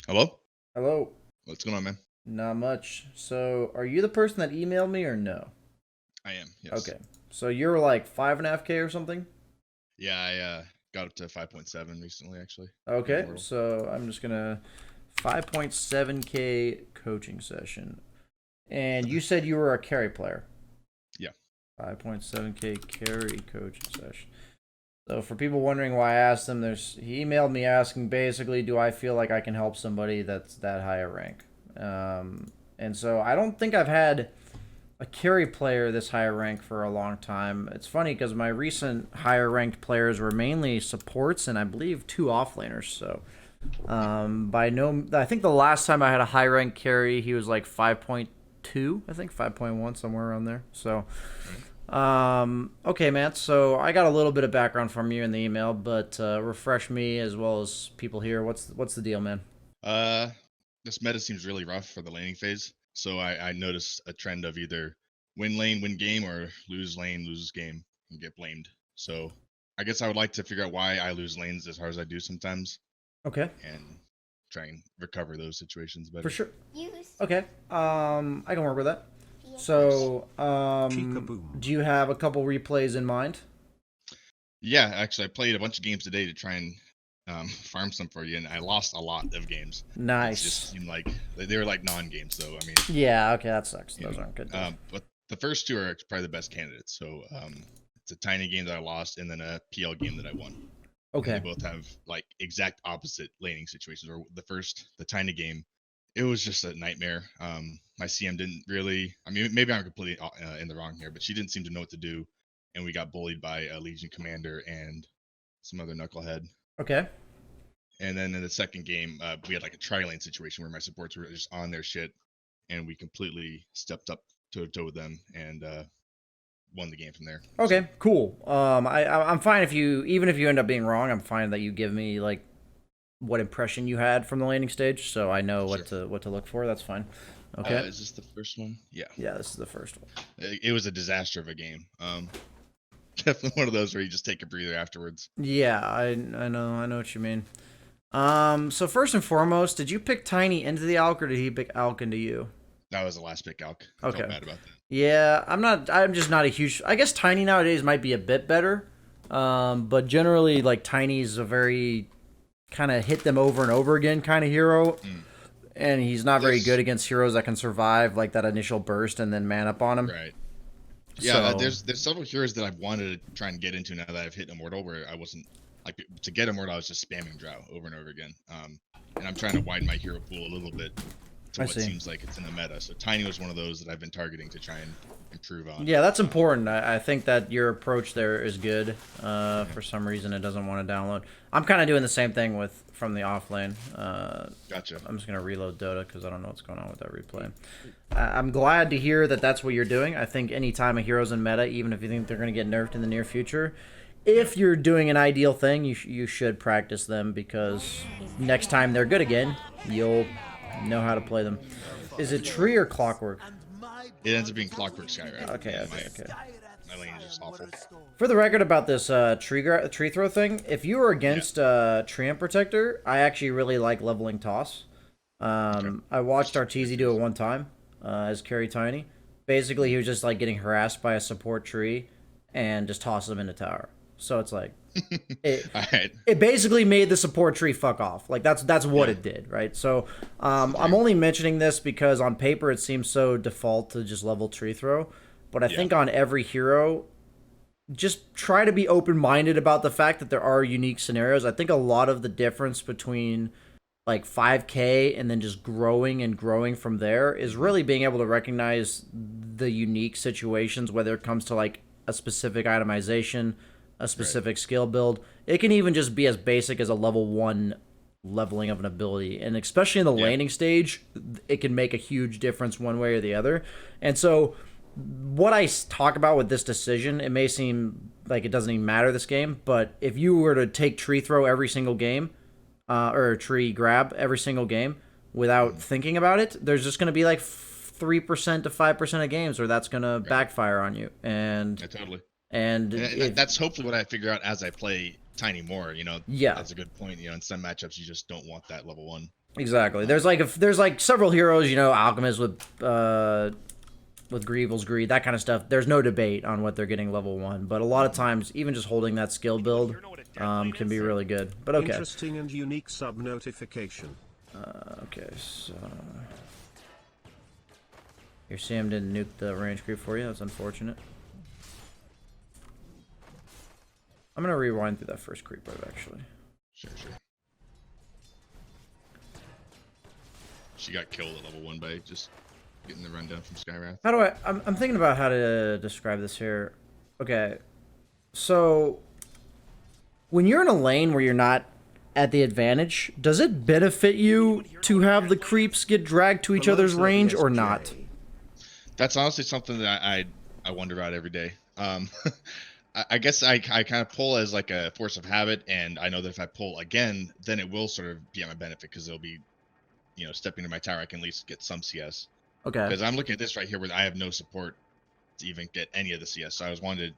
Hello? Hello. What's going on, man? Not much. So, are you the person that emailed me or no? I am, yes. Okay. So you're like 5.5K or something? Yeah, I got up to 5.7 recently, actually, in Okay. Immortal. So I'm just gonna 5.7K coaching session. And you said you were a carry player. Yeah. 5.7K carry coaching session. So for people wondering why I asked him, he emailed me asking basically, do I feel like I can help somebody that's that high a rank? And so I don't think I've had a carry player this higher rank for a long time. It's funny because my recent higher ranked players were mainly supports and I believe two offlaners. So by no, I think the last time I had a high rank carry, he was like 5.2, I think 5.1 somewhere around there. So Right. okay, man. So I got a little bit of background from you in the email, but refresh me as well as people here. What's the deal, man? Uh, this meta seems really rough for the laning phase. So I noticed a trend of either win lane, win game, or lose lane, lose game, and get blamed. So I guess I would like to figure out why I lose lanes as hard as I do sometimes Okay, and try and recover those situations for better. sure. Okay, I can work with that. Nice. So, do you have a couple replays in mind? Yeah, actually, I played a bunch of games today to try and farm some for you, and I lost a lot of games. It's just Nice. seemed like they were like non-games, though. I mean, Yeah, okay, that sucks. you Those know, aren't good days. but the first two are probably the best candidates. So it's a tiny game that I lost, and then a PL game that I won, and they Okay. both have like exact opposite laning situations. Or the tiny game, it was just a nightmare. My CM didn't really. I mean, maybe I'm completely in the wrong here, but she didn't seem to know what to do, and we got bullied by a Legion commander and some other knucklehead. Okay. And then in the second game, we had like a tri-lane situation where my supports were just on their shit, and we completely stepped up toe to toe with them and won the game from there. So Okay. Cool. I'm fine if you even if you end up being wrong. I'm fine that you give me like what impression you had from the landing stage, so I know sure. what to look for. That's fine. Okay. Is this the first one? Yeah. Yeah, this is the first one. It was a disaster of a game. Definitely one of those where you just take a breather afterwards. Yeah, I know what you mean. So first and foremost, did you pick Tiny into the Alk or did he pick Alk into you? That was the last pick, Alk. I felt Okay. bad about that. Yeah, I'm not. I'm just not a huge. I guess Tiny nowadays might be a bit better. But generally, like Tiny's a very kind of hit them over and over again kind of hero, Mm. and he's not very good There's against heroes that can survive like that initial burst and then man up on him. right. Yeah, So there's several heroes that I've wanted to try and get into now that I've hit Immortal, where I wasn't like to get Immortal, I was just spamming Drow over and over again. And I'm trying to widen my hero pool a little bit to I what see. seems like it's in the meta. So Tiny was one of those that I've been targeting to try and improve on. Yeah, that's Um, important. I think that your approach there is good. yeah, For some reason, it doesn't want to download. I'm kind of doing the same thing with from the off lane. gotcha. I'm just gonna reload Dota because I don't know what's going on with that replay. I'm glad to hear that that's what you're doing. I think anytime a hero's in meta, even if you think they're gonna get nerfed in the near future, Yeah, if you're doing an ideal thing, you should practice them because next time they're good again, you'll know how to play them. Is it tree or clockwork? it ends up being Clockwork Skyride. Okay, Yeah, okay, okay. my lane is just awful. For the record about this tree throw thing, if you were Yeah. against Treant Protector, I actually really like leveling toss. Okay. I watched Just Arteezy do it curious. one time as Carry Tiny. Basically, he was just like getting harassed by a support tree and just tosses him into tower. So it's like it All right. it basically made the support tree fuck off. Like that's what Yeah. it did, right? So I'm Fair. only mentioning this because on paper it seems so default to just level tree throw, but I Yeah. think on every hero just try to be open minded about the fact that there are unique scenarios. I think a lot of the difference between like 5K and then just growing and growing from there is Hmm. really being able to recognize the unique situations, whether it comes to like a specific itemization, a Right. specific skill build. It can even just be as basic as a level 1 leveling of an ability. And especially in the Yeah. laning stage, it can make a huge difference one way or the other. And so what I talk about with this decision, it may seem like it doesn't even matter this game, but if you were to take tree throw every single game, or tree grab every single game without Hmm. thinking about it, there's just going to be like 3% to 5% of games where that's going to Right. backfire on you. Yeah, totally. And And if that's hopefully what I figure out as I play Tiny more. yeah, That's a good point. In some matchups, you just don't want that level one. Exactly. There's like several heroes, you know, Alchemist with Greevil's Greed, that kind of stuff. There's no debate on what they're getting level 1, but a lot of times even just holding that skill build can be really good. But okay. Interesting and unique sub notification. Okay, so your Sam didn't nuke the range creep for you. That's unfortunate. I'm gonna rewind through that first creep wave actually. Sure. She got killed at level 1 by just getting the rundown from Skywrath. How do I'm thinking about how to describe this here. Okay, so when you're in a lane where you're not at the advantage, does it benefit you to have the creeps get dragged to each other's range or not? That's honestly something that I wonder about every day. I guess I kind of pull as like a force of habit, and I know that if I pull again, then it will sort of be at my benefit because it'll be, you know, stepping to my tower. I can at least get some CS. Okay. Because I'm looking at this right here where I have no support to even get any of the CS. So I was wanting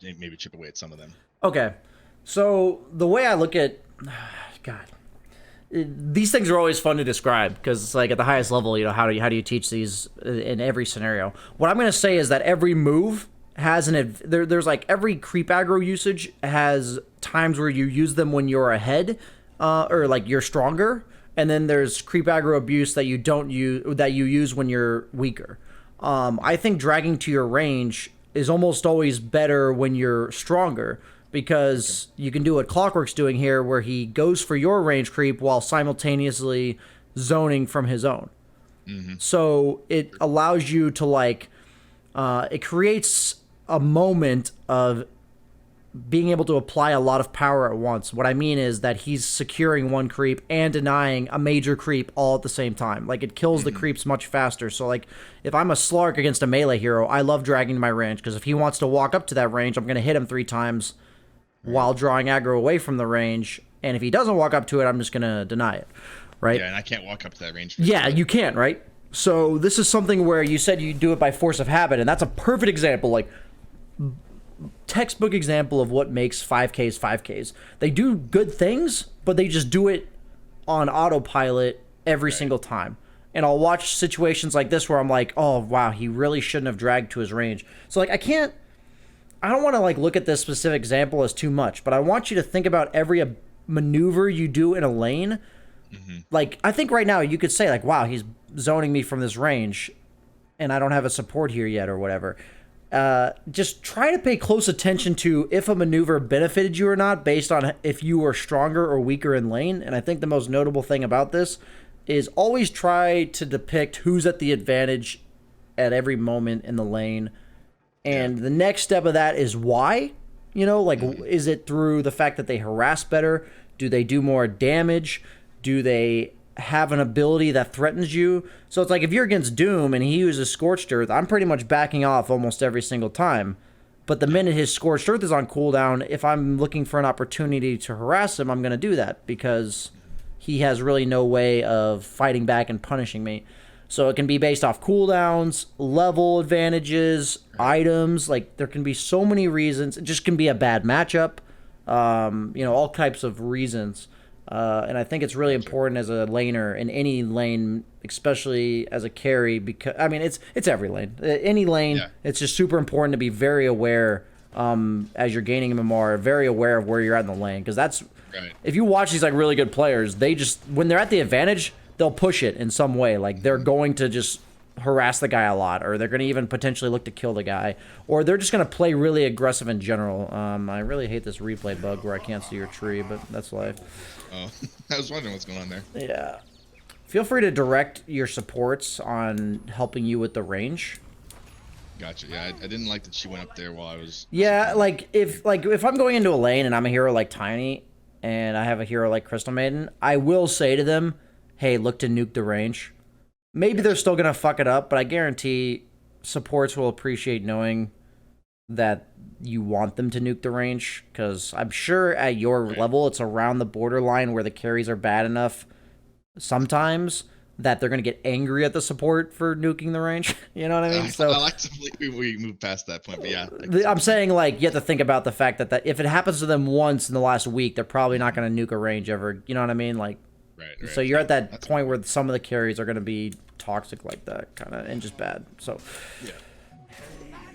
to maybe chip away at some of them. Okay. So the way I look at, God, these things are always fun to describe because it's like at the highest level, you know, how do you teach these in every scenario? What I'm going to say is that every move has there's like every creep aggro usage has times where you use them when you're ahead, or like you're stronger, and then there's creep aggro abuse that you don't use that you use when you're weaker. I think dragging to your range is almost always better when you're stronger because you can do what Clockwork's doing here, where he goes for your range creep while simultaneously zoning from his own. Mm-hmm. So it allows you to like, it creates a moment of being able to apply a lot of power at once. What I mean is that he's securing one creep and denying a major creep all at the same time. Like, it kills the creeps much faster. So, like, if I'm a Slark against a melee hero, I love dragging my range, because if he wants to walk up to that range, I'm going to hit him 3 times while drawing aggro away from the range. And if he doesn't walk up to it, I'm just going to deny it, right? Yeah, and I can't walk up to that range. Yeah, you can't, right? So this is something where you said you do it by force of habit, and that's a perfect example. Like, textbook example of what makes 5Ks 5Ks. They do good things, but they just do it on autopilot every single time. And I'll watch situations like this where I'm like, oh wow, he really shouldn't have dragged to his range. So like, I don't want to like look at this specific example as too much, but I want you to think about every maneuver you do in a lane. Like, I think right now you could say like, wow, he's zoning me from this range and I don't have a support here yet or whatever. Just try to pay close attention to if a maneuver benefited you or not based on if you were stronger or weaker in lane. And I think the most notable thing about this is always try to depict who's at the advantage at every moment in the lane. And the next step of that is why. You know, like, is it through the fact that they harass better? Do they do more damage? Do they have an ability that threatens you? So it's like, if you're against Doom and he uses Scorched Earth, I'm pretty much backing off almost every single time. But the minute his Scorched Earth is on cooldown, if I'm looking for an opportunity to harass him, I'm going to do that because he has really no way of fighting back and punishing me. So it can be based off cooldowns, level advantages, items. Like, there can be so many reasons. It just can be a bad matchup. You know, all types of reasons. And I think it's really important as a laner in any lane, especially as a carry, because I mean it's every lane, any lane. It's just super important to be very aware as you're gaining MMR, very aware of where you're at in the lane, because that's if you watch these like really good players, they just, when they're at the advantage, they'll push it in some way. Like, they're going to just harass the guy a lot, or they're going to even potentially look to kill the guy, or they're just going to play really aggressive in general. I really hate this replay bug where I can't see your tree, but that's life. Oh, I was wondering what's going on there. Yeah. Feel free to direct your supports on helping you with the range. Gotcha. Yeah, I didn't like that she went up there while I was... Yeah, like if I'm going into a lane and I'm a hero like Tiny, and I have a hero like Crystal Maiden, I will say to them, hey, look to nuke the range. Maybe they're still going to fuck it up, but I guarantee supports will appreciate knowing that you want them to nuke the range, because I'm sure at your level it's around the borderline where the carries are bad enough sometimes that they're going to get angry at the support for nuking the range. You know what I mean? So I like to believe we move past that point, but yeah. I'm saying, like, you have to think about the fact that if it happens to them once in the last week, they're probably not going to nuke a range ever. You know what I mean? Like, Right. So you're at that That's point where some of the carries are going to be toxic like that, kind of, and just bad. So yeah.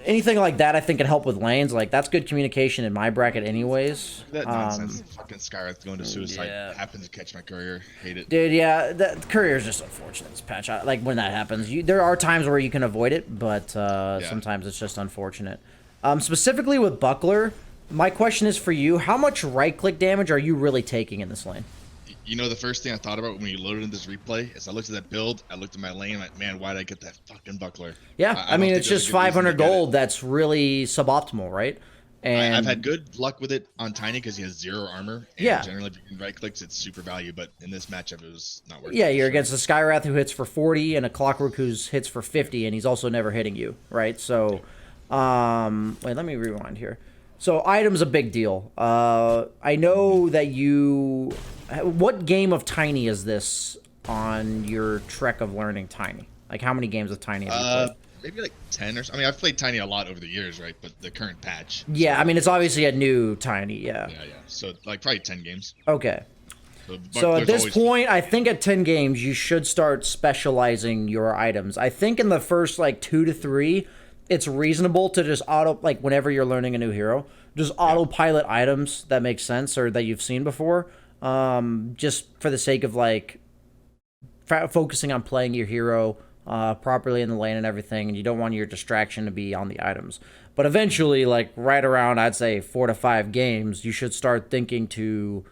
anything like that, I think, can help with lanes. Like, that's good communication in my bracket anyways. That nonsense. Fucking Skywrath going to suicide. yeah. Happened to catch my courier. Hate it. Dude, yeah, the courier is just unfortunate. This patch, like when that happens, there are times where you can avoid it, but sometimes it's just unfortunate. Specifically with Buckler, my question is for you: how much right-click damage are you really taking in this lane? You know, the first thing I thought about when you loaded in this replay is I looked at that build, I looked at my lane, I'm like, man, why did I get that fucking Buckler? Yeah, I mean, it's just 500 gold. That's really suboptimal, right? And I've had good luck with it on Tiny because he has 0 armor. And yeah. Generally, if you can right clicks, it's super value. But in this matchup, it was not working. Yeah, you're against a Skywrath who hits for 40 and a Clockwork who hits for 50, and he's also never hitting you, right? So, wait, let me rewind here. So, item's a big deal. I know that you... What game of Tiny is this on your trek of learning Tiny? Like, how many games of Tiny have you played? Maybe like 10 or so. I mean, I've played Tiny a lot over the years, right? But the current patch. Yeah, I mean, it's obviously a new Tiny, yeah. Yeah. So, like, probably 10 games. Okay. So at this point, I think at 10 games, you should start specializing your items. I think in the first, like, 2 to 3, it's reasonable to just like, whenever you're learning a new hero, just autopilot items that make sense or that you've seen before. Just for the sake of, like, focusing on playing your hero properly in the lane and everything, and you don't want your distraction to be on the items. But eventually, like, right around, I'd say, 4 to 5 games, you should start thinking to,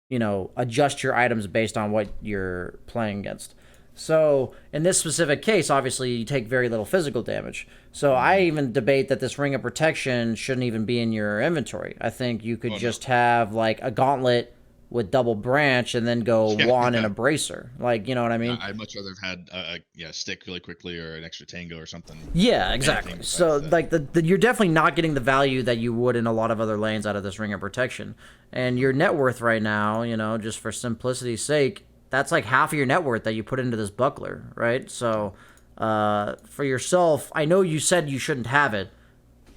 you know, adjust your items based on what you're playing against. So, in this specific case, obviously, you take very little physical damage. So, I even debate that this Ring of Protection shouldn't even be in your inventory. I think you could just have, like, a gauntlet with double branch and then go wand and a bracer. Like, you know what I mean? I'd much rather have had a stick really quickly or an extra tango or something. Yeah, exactly. So, like, you're definitely not getting the value that you would in a lot of other lanes out of this Ring of Protection. And your net worth right now, you know, just for simplicity's sake, that's like half of your net worth that you put into this buckler, right? So, for yourself, I know you said you shouldn't have it.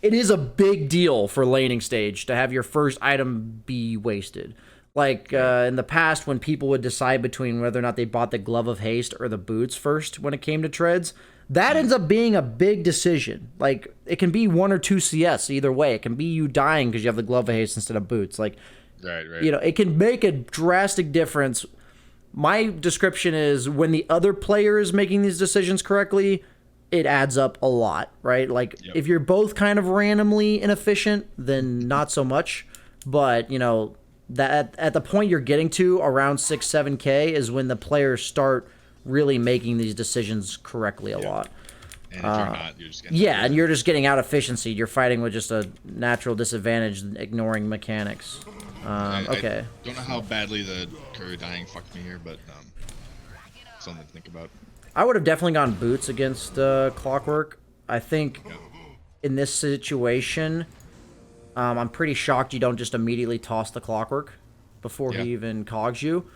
It is a big deal for laning stage to have your first item be wasted. Like, in the past, when people would decide between whether or not they bought the Glove of Haste or the boots first when it came to treads, that ends up being a big decision. Like, it can be 1 or 2 CS either way. It can be you dying because you have the Glove of Haste instead of boots. Like, right. You know, it can make a drastic difference. My description is when the other player is making these decisions correctly, it adds up a lot, right? Like, if you're both kind of randomly inefficient, then not so much. But, you know, that at the point you're getting to around 6-7K is when the players start really making these decisions correctly a lot. And if you're not, you're just getting and you're just getting out efficiency. You're fighting with just a natural disadvantage, ignoring mechanics. Okay. I don't know how badly the courier dying fucked me here, but something to think about. I would have definitely gone boots against Clockwork. I think in this situation, I'm pretty shocked you don't just immediately toss the Clockwork before he even cogs you.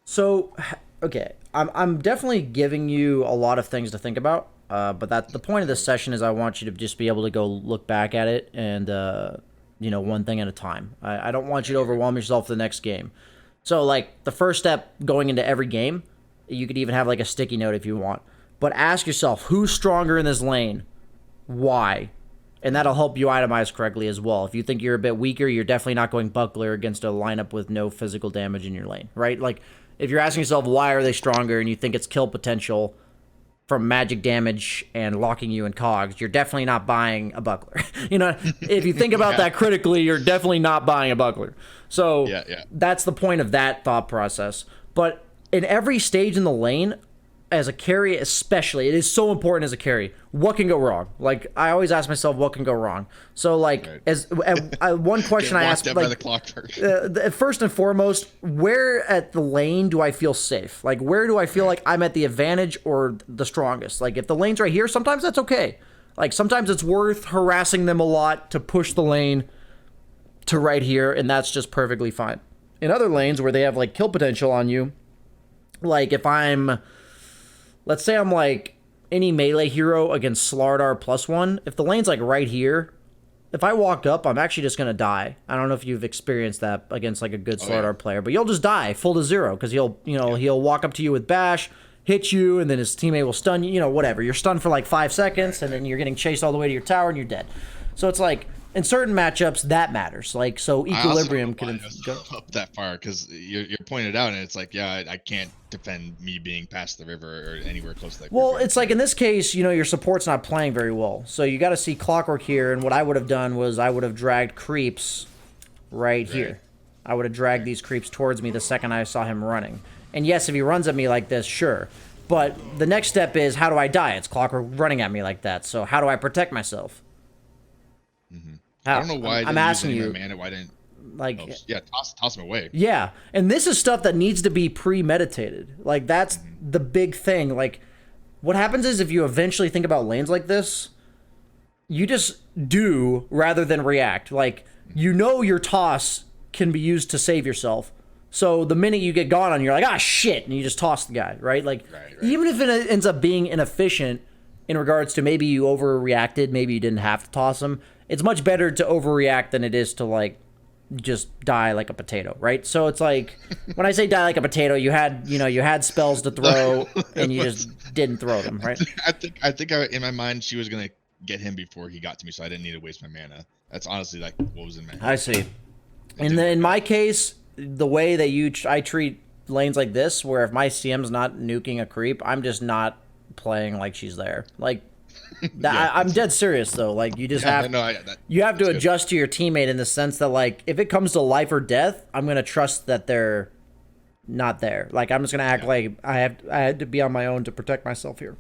So, okay, I'm definitely giving you a lot of things to think about. But the point of this session is I want you to just be able to go look back at it and, you know, one thing at a time. I don't want you to overwhelm yourself the next game. So, like, the first step going into every game, you could even have, like, a sticky note if you want. But ask yourself, who's stronger in this lane? Why? And that'll help you itemize correctly as well. If you think you're a bit weaker, you're definitely not going buckler against a lineup with no physical damage in your lane, right? Like, if you're asking yourself, why are they stronger, and you think it's kill potential from magic damage and locking you in cogs, you're definitely not buying a buckler. You know, if you think about that critically, you're definitely not buying a buckler. So that's the point of that thought process. But in every stage in the lane, as a carry especially, it is so important as a carry. What can go wrong? Like, I always ask myself, what can go wrong? So, like, one question I asked, like, first and foremost, where at the lane do I feel safe? Like, where do I feel like I'm at the advantage or the strongest? Like, if the lane's right here, sometimes that's okay. Like, sometimes it's worth harassing them a lot to push the lane to right here, and that's just perfectly fine. In other lanes where they have, like, kill potential on you, like, if I'm... Let's say I'm like any melee hero against Slardar +1. If the lane's like right here, if I walk up, I'm actually just gonna die. I don't know if you've experienced that against like a good Slardar player, but you'll just die full to zero because he'll walk up to you with bash, hit you, and then his teammate will stun you. Whatever. You're stunned for like 5 seconds, and then you're getting chased all the way to your tower, and you're dead. So it's like in certain matchups that matters. Like so, equilibrium can go up that far because you're pointed out, and it's like I can't defend me being past the river or anywhere close to that. Well, it's like in this case, your support's not playing very well, so you got to see Clockwork here. And what I would have done was I would have dragged creeps right here. I would have dragged these creeps towards me the second I saw him running. And yes, if he runs at me like this, sure. But the next step is, how do I die? It's Clockwork running at me like that. So how do I protect myself? I don't know why I'm asking you. Mana, why didn't toss him away. Yeah, and this is stuff that needs to be premeditated. Like that's the big thing. Like what happens is if you eventually think about lanes like this, you just do rather than react. Like your toss can be used to save yourself. So the minute you get gone on, you're like, shit, and you just toss the guy, right? Like even if it ends up being inefficient in regards to maybe you overreacted, maybe you didn't have to toss him. It's much better to overreact than it is to like just die like a potato, right? So it's like when I say die like a potato, you had spells to throw and you just didn't throw them, right? I think in my mind she was gonna get him before he got to me, so I didn't need to waste my mana. That's honestly like what was in my head. I see. And then in my case, the way that I treat lanes like this, where if my CM's not nuking a creep, I'm just not playing like she's there. Like I'm dead serious though. Like you just have to adjust to your teammate in the sense that like if it comes to life or death, I'm gonna trust that they're not there. Like I'm just gonna act like I had to be on my own to protect myself here.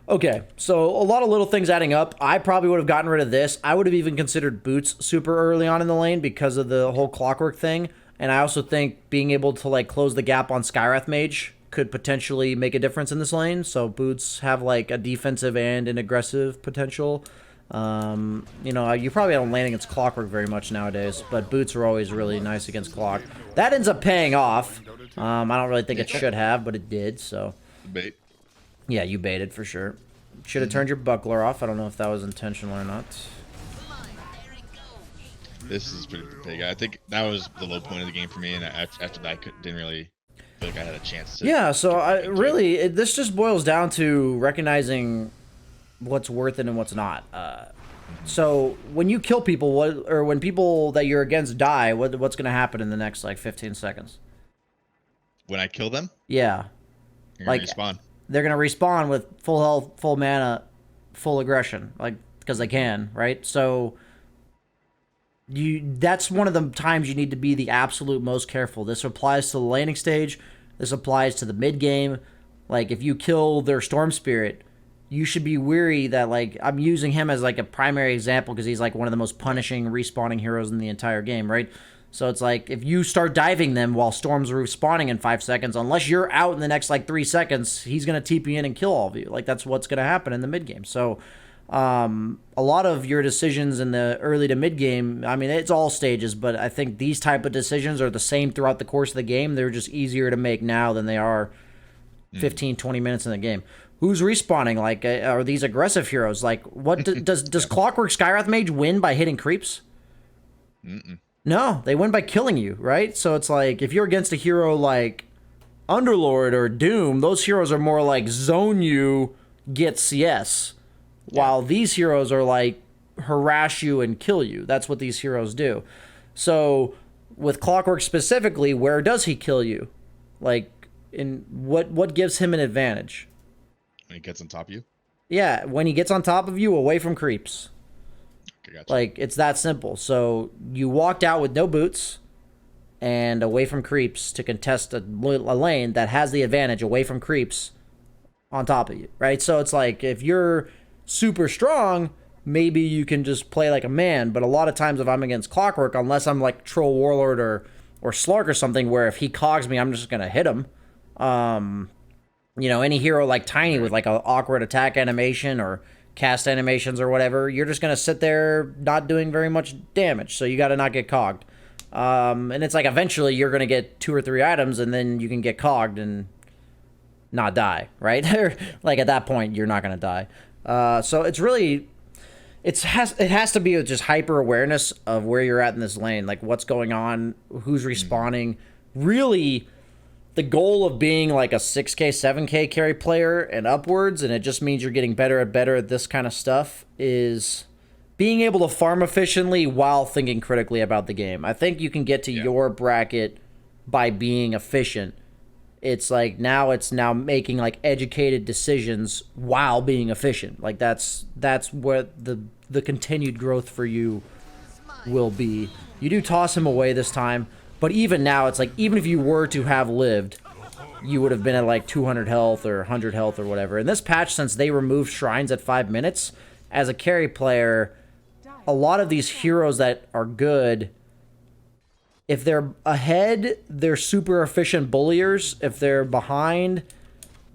Okay, so a lot of little things adding up. I probably would have gotten rid of this. I would have even considered boots super early on in the lane because of the whole Clockwork thing. And I also think being able to like close the gap on Skywrath Mage could potentially make a difference in this lane. So boots have like a defensive and an aggressive potential. You probably don't lane against Clockwork very much nowadays, but boots are always really nice against Clock. That ends up paying off. I don't really think it should have, but it did. So bait. Yeah, you baited for sure. Should have turned your buckler off. I don't know if that was intentional or not. This is pretty big. I think that was the low point of the game for me, and after that, I didn't really feel like I had a chance to. Yeah, so this just boils down to recognizing what's worth it and what's not. So when you kill people, when people that you're against die, what's going to happen in the next like 15 seconds? When I kill them? Yeah. You're gonna respawn. They're going to respawn with full health, full mana, full aggression, like because they can, right? So that's one of the times you need to be the absolute most careful. This applies to the laning stage. This applies to the mid game. Like if you kill their Storm Spirit, you should be weary that like I'm using him as like a primary example because he's like one of the most punishing respawning heroes in the entire game, right? So it's like if you start diving them while Storm's respawning in 5 seconds, unless you're out in the next like 3 seconds, he's gonna TP in and kill all of you. Like that's what's gonna happen in the mid game. So a lot of your decisions in the early to mid game, I mean it's all stages, but I think these type of decisions are the same throughout the course of the game. They're just easier to make now than they are 15-20 minutes in the game. Who's respawning? Like are these aggressive heroes? Like what does Clockwork Skywrath Mage win by hitting creeps? No, they win by killing you, right? So it's like if you're against a hero like Underlord or Doom, those heroes are more like zone you, get CS. While these heroes are like harass you and kill you. That's what these heroes do. So with Clockwork specifically, where does he kill you? Like in what gives him an advantage? When he gets on top of you? Yeah, when he gets on top of you, away from creeps. Okay, gotcha. Like it's that simple. So you walked out with no boots and away from creeps to contest a lane that has the advantage away from creeps on top of you, right? So it's like if you're super strong, maybe you can just play like a man, but a lot of times if I'm against Clockwork, unless I'm like Troll Warlord or Slark or something, where if he cogs me, I'm just gonna hit him. Any hero like Tiny with like an awkward attack animation or cast animations or whatever, you're just gonna sit there not doing very much damage, so you gotta not get cogged. And it's like eventually you're gonna get 2 or 3 items and then you can get cogged and not die, right? Like at that point you're not gonna die. So it's it has to be just hyper awareness of where you're at in this lane, like what's going on, who's respawning. Really, the goal of being like a 6K, 7K carry player and upwards, and it just means you're getting better and better at this kind of stuff, is being able to farm efficiently while thinking critically about the game. I think you can get to your bracket by being efficient. It's like it's now making like educated decisions while being efficient. Like that's what the continued growth for you will be. You do toss him away this time, but even now it's like, even if you were to have lived, you would have been at like 200 health or 100 health or whatever. In this patch, since they removed shrines at 5 minutes, as a carry player, a lot of these heroes that are good, if they're ahead, they're super efficient bulliers. If they're behind,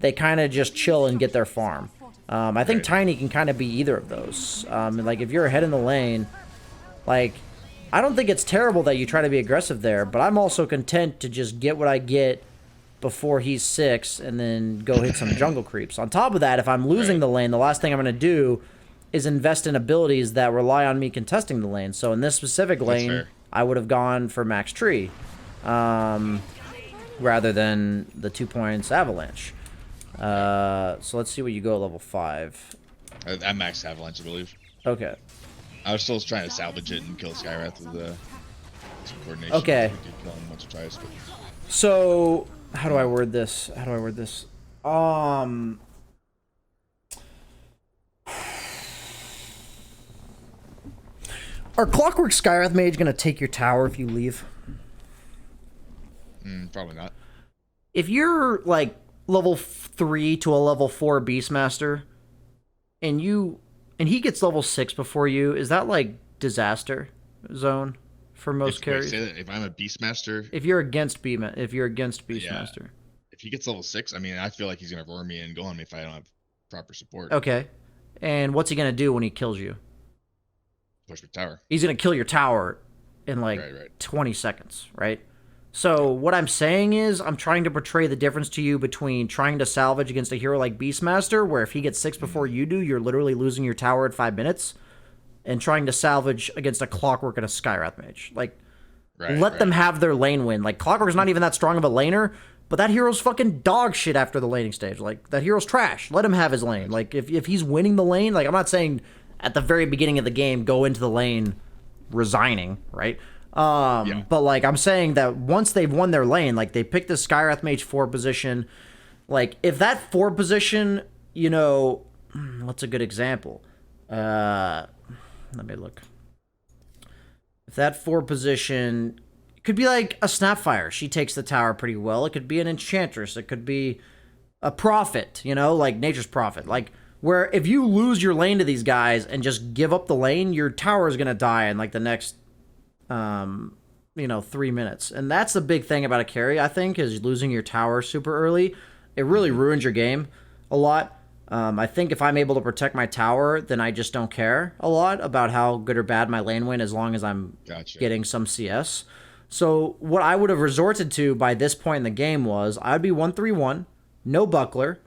they kind of just chill and get their farm. I think Tiny can kind of be either of those. Like, if you're ahead in the lane, like, I don't think it's terrible that you try to be aggressive there, but I'm also content to just get what I get before he's 6 and then go hit some jungle creeps. On top of that, if I'm losing the lane, the last thing I'm going to do is invest in abilities that rely on me contesting the lane. So in this specific lane, I would have gone for Max Tree rather than the 2 points Avalanche. So let's see what you go at level 5. I max Avalanche, I believe. Okay. I was still trying to salvage it and kill Skywrath with some coordination. Okay. We did kill him once or twice, but... So, how do I word this? Are Clockwork Skywrath Mage going to take your tower if you leave? Probably not. If you're like level 3 to a level 4 Beastmaster, and he gets level 6 before you, is that like disaster zone for most carries? Say that if I'm a Beastmaster, if you're against Beastmaster, if he gets level 6, I mean, I feel like he's gonna roar me and go on me if I don't have proper support. Okay, and what's he gonna do when he kills you? Push my tower. He's gonna kill your tower in like 20 seconds, right? So what I'm saying is, I'm trying to portray the difference to you between trying to salvage against a hero like Beastmaster, where if he gets 6 before you do, you're literally losing your tower at 5 minutes, and trying to salvage against a Clockwork and a Skywrath Mage. Like, let them have their lane win. Like, Clockwork's not even that strong of a laner, but that hero's fucking dog shit after the laning stage. Like, that hero's trash. Let him have his lane. Like, if he's winning the lane, like, I'm not saying at the very beginning of the game, go into the lane resigning, right? But like, I'm saying that once they've won their lane, like, they pick the Skywrath Mage 4 position. Like, if that 4 position, you know, what's a good example? Let me look. If that 4 position, it could be like a Snapfire. She takes the tower pretty well. It could be an Enchantress. It could be a Prophet, you know, like Nature's Prophet. Like, where if you lose your lane to these guys and just give up the lane, your tower is going to die in like the next, 3 minutes. And that's the big thing about a carry, I think, is losing your tower super early. It really ruins your game a lot. I think if I'm able to protect my tower, then I just don't care a lot about how good or bad my lane win, as long as I'm getting some CS. So what I would have resorted to by this point in the game was, I'd be 1-3-1, no buckler,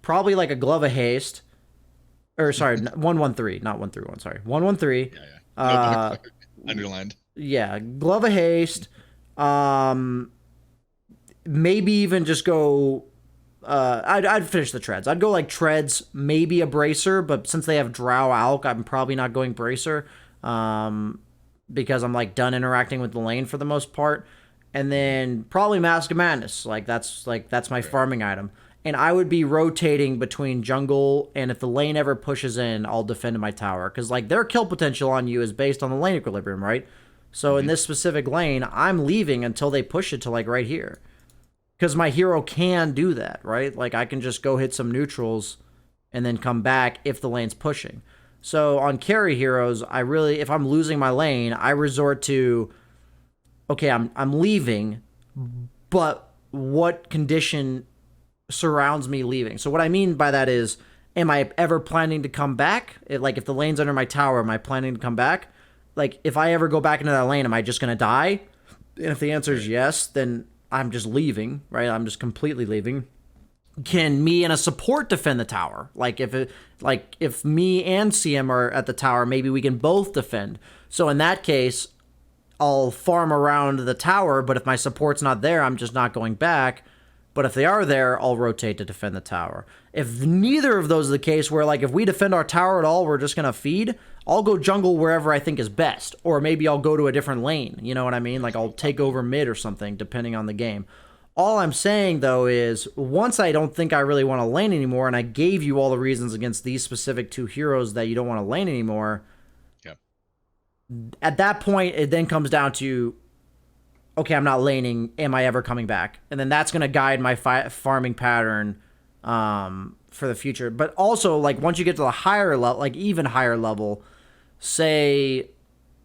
probably like a Glove of Haste, or sorry, 1-1-3, not 1-3-1, sorry, 1-1-3. No buckler, underlined. Yeah, Glove of Haste, maybe even just go... I'd finish the treads. I'd go like treads, maybe a bracer, but since they have Drow Alk, I'm probably not going bracer, because I'm like done interacting with the lane for the most part. And then probably Mask of Madness. That's my farming item. And I would be rotating between jungle, and if the lane ever pushes in, I'll defend my tower, because like their kill potential on you is based on the lane equilibrium, right? So in this specific lane, I'm leaving until they push it to like right here. Because my hero can do that, right? Like, I can just go hit some neutrals and then come back if the lane's pushing. So on carry heroes, if I'm losing my lane, I resort to, okay, I'm leaving, but what condition surrounds me leaving? So what I mean by that is, am I ever planning to come back? Like, if the lane's under my tower, am I planning to come back? Like, if I ever go back into that lane, am I just going to die? And if the answer is yes, then I'm just leaving, right? I'm just completely leaving. can me and a support defend the tower? Like if me and CM are at the tower, maybe we can both defend. So in that case, I'll farm around the tower, but if my support's not there, I'm just not going back. But if they are there, I'll rotate to defend the tower. If neither of those is the case, where like if we defend our tower at all, we're just gonna feed, I'll go jungle wherever I think is best. Or maybe I'll go to a different lane. You know what I mean? Like I'll take over mid or something, depending on the game. All I'm saying, though, is once I don't think I really want to lane anymore, and I gave you all the reasons against these specific 2 heroes that you don't want to lane anymore, at that point, it then comes down to, okay, I'm not laning. Am I ever coming back? And then that's going to guide my farming pattern for the future. But also, like, once you get to the higher level, like even higher level, say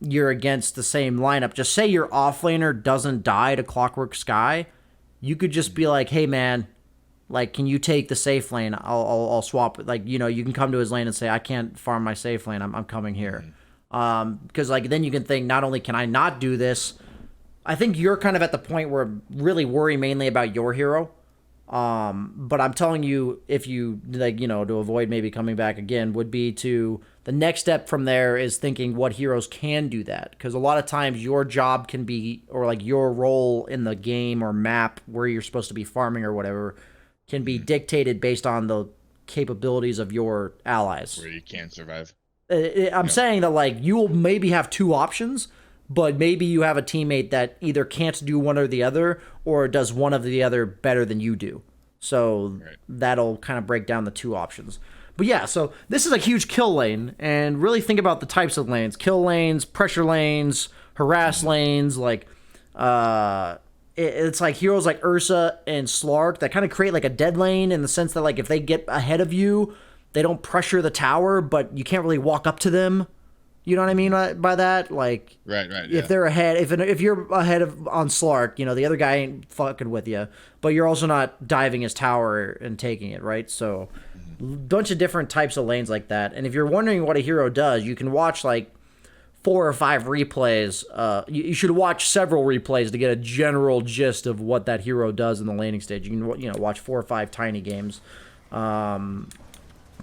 you're against the same lineup. Just say your offlaner doesn't die to Clockwork Sky. You could just be like, hey, man, like, can you take the safe lane? I'll swap. Like, you know, you can come to his lane and say, I can't farm my safe lane. I'm coming here. Because, like, then you can think, not only can I not do this, I think you're kind of at the point where really worry mainly about your hero. But I'm telling you, if you, like, you know, to avoid maybe coming back again, would be to, the next step from there is thinking what heroes can do that. Because a lot of times your job can be, or like your role in the game or map where you're supposed to be farming or whatever, can be dictated based on the capabilities of your allies. Where you can survive. I'm saying that, like, you will maybe have 2 options, but maybe you have a teammate that either can't do one or the other, or does one of the other better than you do. So that'll kind of break down the 2 options. But yeah, so this is a huge kill lane, and really think about the types of lanes. Kill lanes, pressure lanes, harass lanes, like, it's like heroes like Ursa and Slark that kind of create like a dead lane in the sense that, like, if they get ahead of you, they don't pressure the tower, but you can't really walk up to them. You know what I mean by that? Like, right. If they're ahead, if you're ahead of on Slark, you know, the other guy ain't fucking with you, but you're also not diving his tower and taking it, right? So, bunch of different types of lanes like that. And if you're wondering what a hero does, you can watch like 4 or 5 replays. You should watch several replays to get a general gist of what that hero does in the laning stage. You can, you know, watch 4 or 5 tiny games.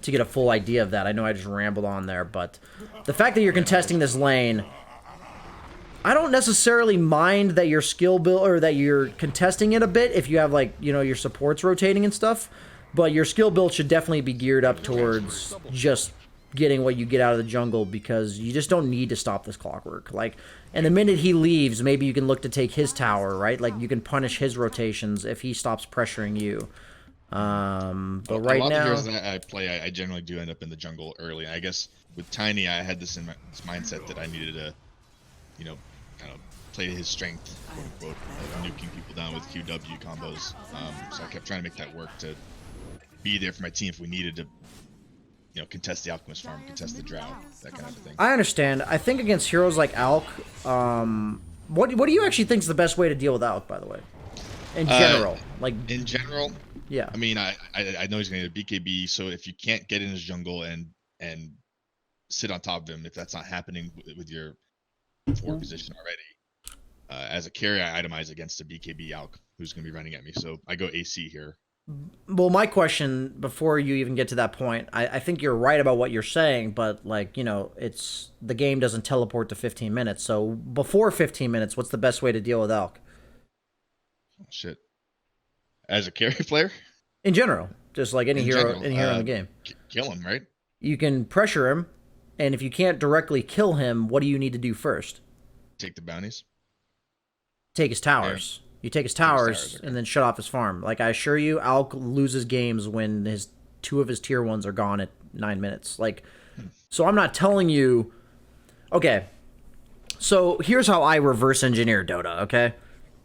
To get a full idea of that. I know I just rambled on there, but the fact that you're contesting this lane, I don't necessarily mind that your skill build, or that you're contesting it a bit if you have, like, you know, your supports rotating and stuff, but your skill build should definitely be geared up towards just getting what you get out of the jungle, because you just don't need to stop this Clockwork. Like, and the minute he leaves, maybe you can look to take his tower, right? Like, you can punish his rotations if he stops pressuring you. But right now, a lot of heroes that I play, I generally do end up in the jungle early. I guess with Tiny, I had this mindset that I needed to, you know, kind of play to his strength, quote unquote, of nuking people down with QW combos. So I kept trying to make that work to be there for my team if we needed to, you know, contest the Alchemist farm, contest the Drow, that kind of thing. I understand. I think against heroes like Alk, what do you actually think is the best way to deal with Alk, by the way? In general, in general. Yeah. I mean, I know he's going to BKB, so if you can't get in his jungle and sit on top of him, if that's not happening with your forward position already, as a carry, I itemize against a BKB Alk who's going to be running at me. So I go AC here. Well, my question, before you even get to that point, I think you're right about what you're saying, but, like, you know, it's, the game doesn't teleport to 15 minutes. So before 15 minutes, what's the best way to deal with Alk? Oh, shit. As a carry player? In general, just like any hero in the game. Kill him, right? You can pressure him, and if you can't directly kill him, what do you need to do first? Take the bounties. Take his towers. Yeah. You take his towers, okay, and then shut off his farm. Like, I assure you, Alk loses games when 2 of his tier 1s are gone at 9 minutes. Like, so I'm not telling you... Okay, so here's how I reverse engineer Dota, okay?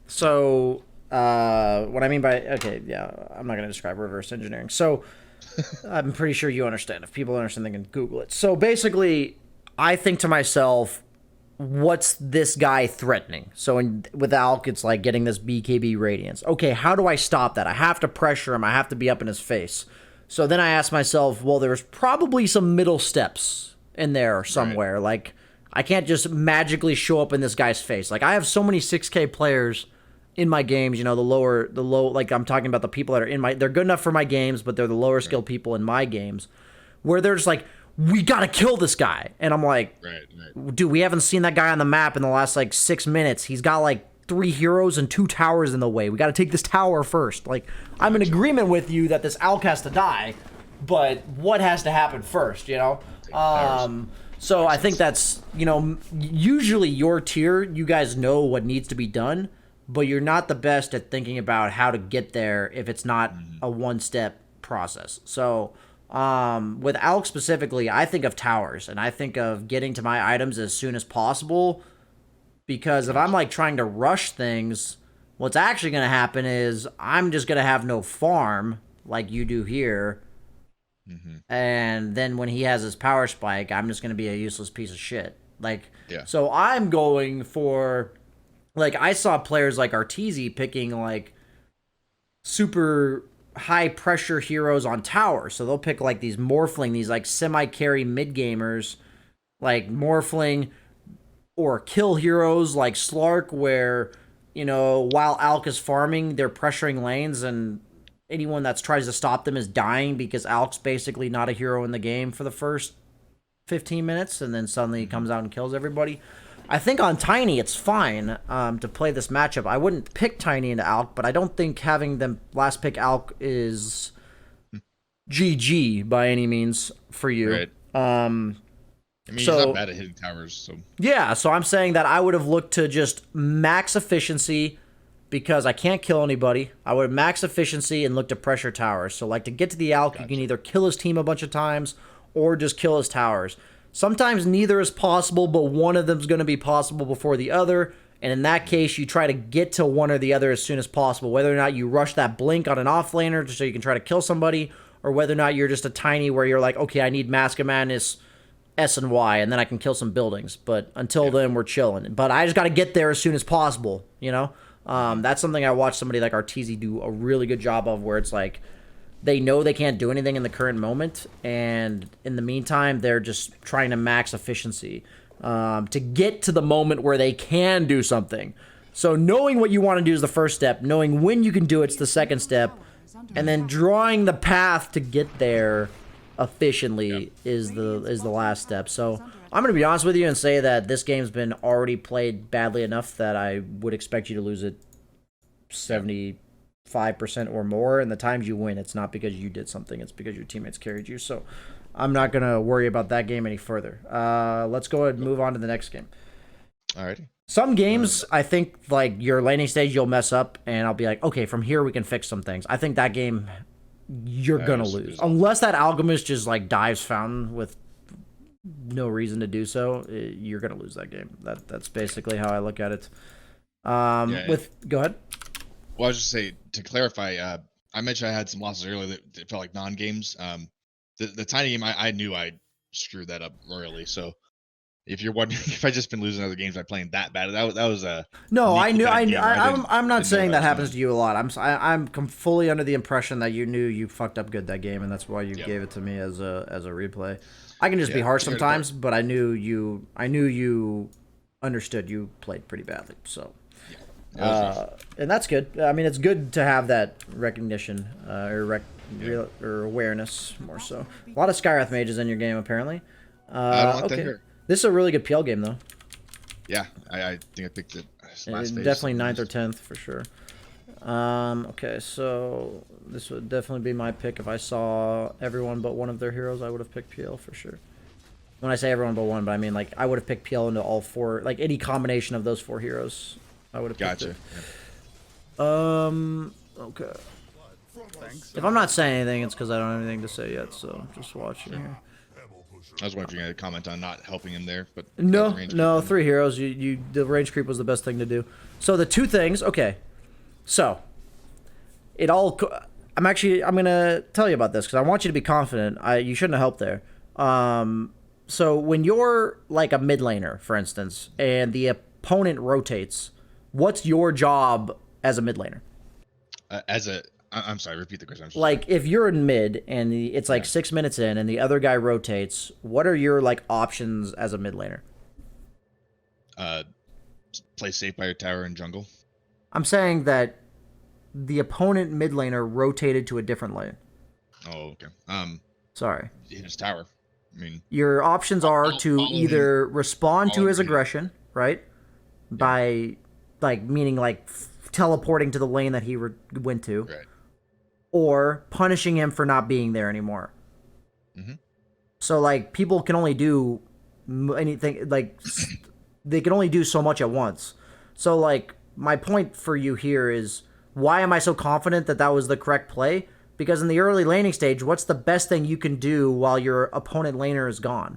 So... what I mean by, okay, yeah, I'm not going to describe reverse engineering. So, I'm pretty sure you understand. If people understand, they can Google it. So, basically, I think to myself, what's this guy threatening? So, with Alk, it's like getting this BKB Radiance. Okay, how do I stop that? I have to pressure him. I have to be up in his face. So, then I ask myself, well, there's probably some middle steps in there somewhere. Right. Like, I can't just magically show up in this guy's face. Like, I have so many 6K players in my games, the low, like I'm talking about the people that are they're good enough for my games, but they're the lower skilled people in my games, where they're just like, we gotta kill this guy, and I'm like, dude, we haven't seen that guy on the map in the last like 6 minutes. He's got like 3 heroes and 2 towers in the way. We gotta take this tower first. Like, I'm in agreement with you that this Alk has to die, but what has to happen first, So I think that's, usually your tier, you guys know what needs to be done, but you're not the best at thinking about how to get there if it's not a one-step process. So with Alk specifically, I think of towers, and I think of getting to my items as soon as possible, because if I'm like trying to rush things, what's actually going to happen is I'm just going to have no farm like you do here. And then when he has his power spike, I'm just going to be a useless piece of shit. So I'm going for, like, I saw players like Arteezy picking, like, super high pressure heroes on tower. So they'll pick, like, these Morphling, these, like, semi-carry mid-gamers, like Morphling, or kill heroes like Slark, where, while Alk is farming, they're pressuring lanes, and anyone that tries to stop them is dying because Alk's basically not a hero in the game for the first 15 minutes, and then suddenly he comes out and kills everybody. I think on Tiny it's fine to play this matchup. I wouldn't pick Tiny into Alk, but I don't think having them last pick Alk is GG by any means for you. Right. He's not bad at hitting towers. So yeah, so I'm saying that I would have looked to just max efficiency, because I can't kill anybody. I would max efficiency and look to pressure towers. So, like, to get to the Alk, you can either kill his team a bunch of times or just kill his towers. Sometimes neither is possible, but one of them's going to be possible before the other. And in that case, you try to get to one or the other as soon as possible. Whether or not you rush that blink on an offlaner just so you can try to kill somebody, or whether or not you're just a Tiny where you're like, okay, I need Mask of Madness S and Y, and then I can kill some buildings. But until then, we're chilling. But I just got to get there as soon as possible, That's something I watched somebody like Arteezy do a really good job of, where it's like they know they can't do anything in the current moment, and in the meantime, they're just trying to max efficiency to get to the moment where they can do something. So knowing what you want to do is the first step. Knowing when you can do it's the second step. And then drawing the path to get there efficiently is the last step. So I'm going to be honest with you and say that this game's been already played badly enough that I would expect you to lose it 75% or more. And the times you win, it's not because you did something, it's because your teammates carried you. So I'm not going to worry about that game any further. Let's go ahead and move on to the next game. Alrighty. Some games, I think, like, your laning stage, you'll mess up, and I'll be like, okay, from here we can fix some things. I think that game, you're going to lose. Unless that Alchemist just, like, dives Fountain with no reason to do so, you're going to lose that game. That's basically how I look at it. Go ahead. Well, I was just say, to clarify, I mentioned I had some losses earlier that felt like non-games. The Tiny game, I knew I screwed that up royally, so... If you're wondering if I just been losing other games by playing that bad, that was a no. I'm not saying that happens to you a lot. I'm fully under the impression that you knew you fucked up good that game, and that's why you gave it to me as a replay. I can just be harsh sometimes, but I knew you understood you played pretty badly. So, and that's good. I mean, it's good to have that recognition or awareness more so. A lot of Skywrath mages in your game apparently. I don't like that here. This is a really good PL game, though. Yeah, I think I picked it last phase. Definitely 9th or 10th, for sure. Okay, so this would definitely be my pick. If I saw everyone but one of their heroes, I would have picked PL for sure. When I say everyone but one, but I mean, like, I would have picked PL into all four, like, any combination of those 4 heroes. I would have picked it. Okay. Thanks. If I'm not saying anything, it's because I don't have anything to say yet, so just watching here. I was wondering if you had a comment on not helping him there, but no, 3 heroes. The range creep was the best thing to do. So the 2 things, okay. So I'm gonna tell you about this because I want you to be confident. You shouldn't have helped there. So when you're like a mid laner, for instance, and the opponent rotates, what's your job as a mid laner? I'm sorry, repeat the question. Like, if you're in mid and it's like 6 minutes in and the other guy rotates, what are your, like, options as a mid laner? Play safe by your tower in jungle. I'm saying that the opponent mid laner rotated to a different lane. Oh, okay. Sorry. Hit his tower. I mean, Your options are to follow him, either respond to follow his him. aggression, right? By, like, meaning, like, teleporting to the lane that he went to. Right. Or punishing him for not being there anymore. Mm-hmm. So, like, people can only do anything, like, they can only do so much at once. So, like, my point for you here is, why am I so confident that that was the correct play? Because in the early laning stage, what's the best thing you can do while your opponent laner is gone?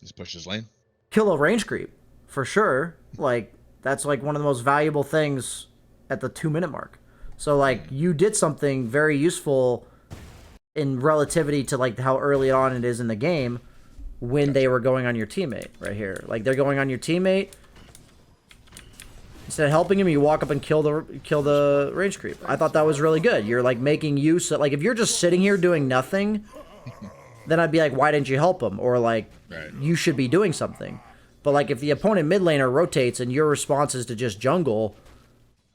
Just push his lane. Kill a range creep, for sure. Like, that's, like, one of the most valuable things at the 2-minute mark. So, like, you did something very useful in relativity to, like, how early on it is in the game when they were going on your teammate right here. Like, they're going on your teammate. Instead of helping him, you walk up and kill the range creep. I thought that was really good. You're, like, making use of, like, if you're just sitting here doing nothing, then I'd be like, why didn't you help him? Or, like, you should be doing something. But, like, if the opponent mid laner rotates and your response is to just jungle,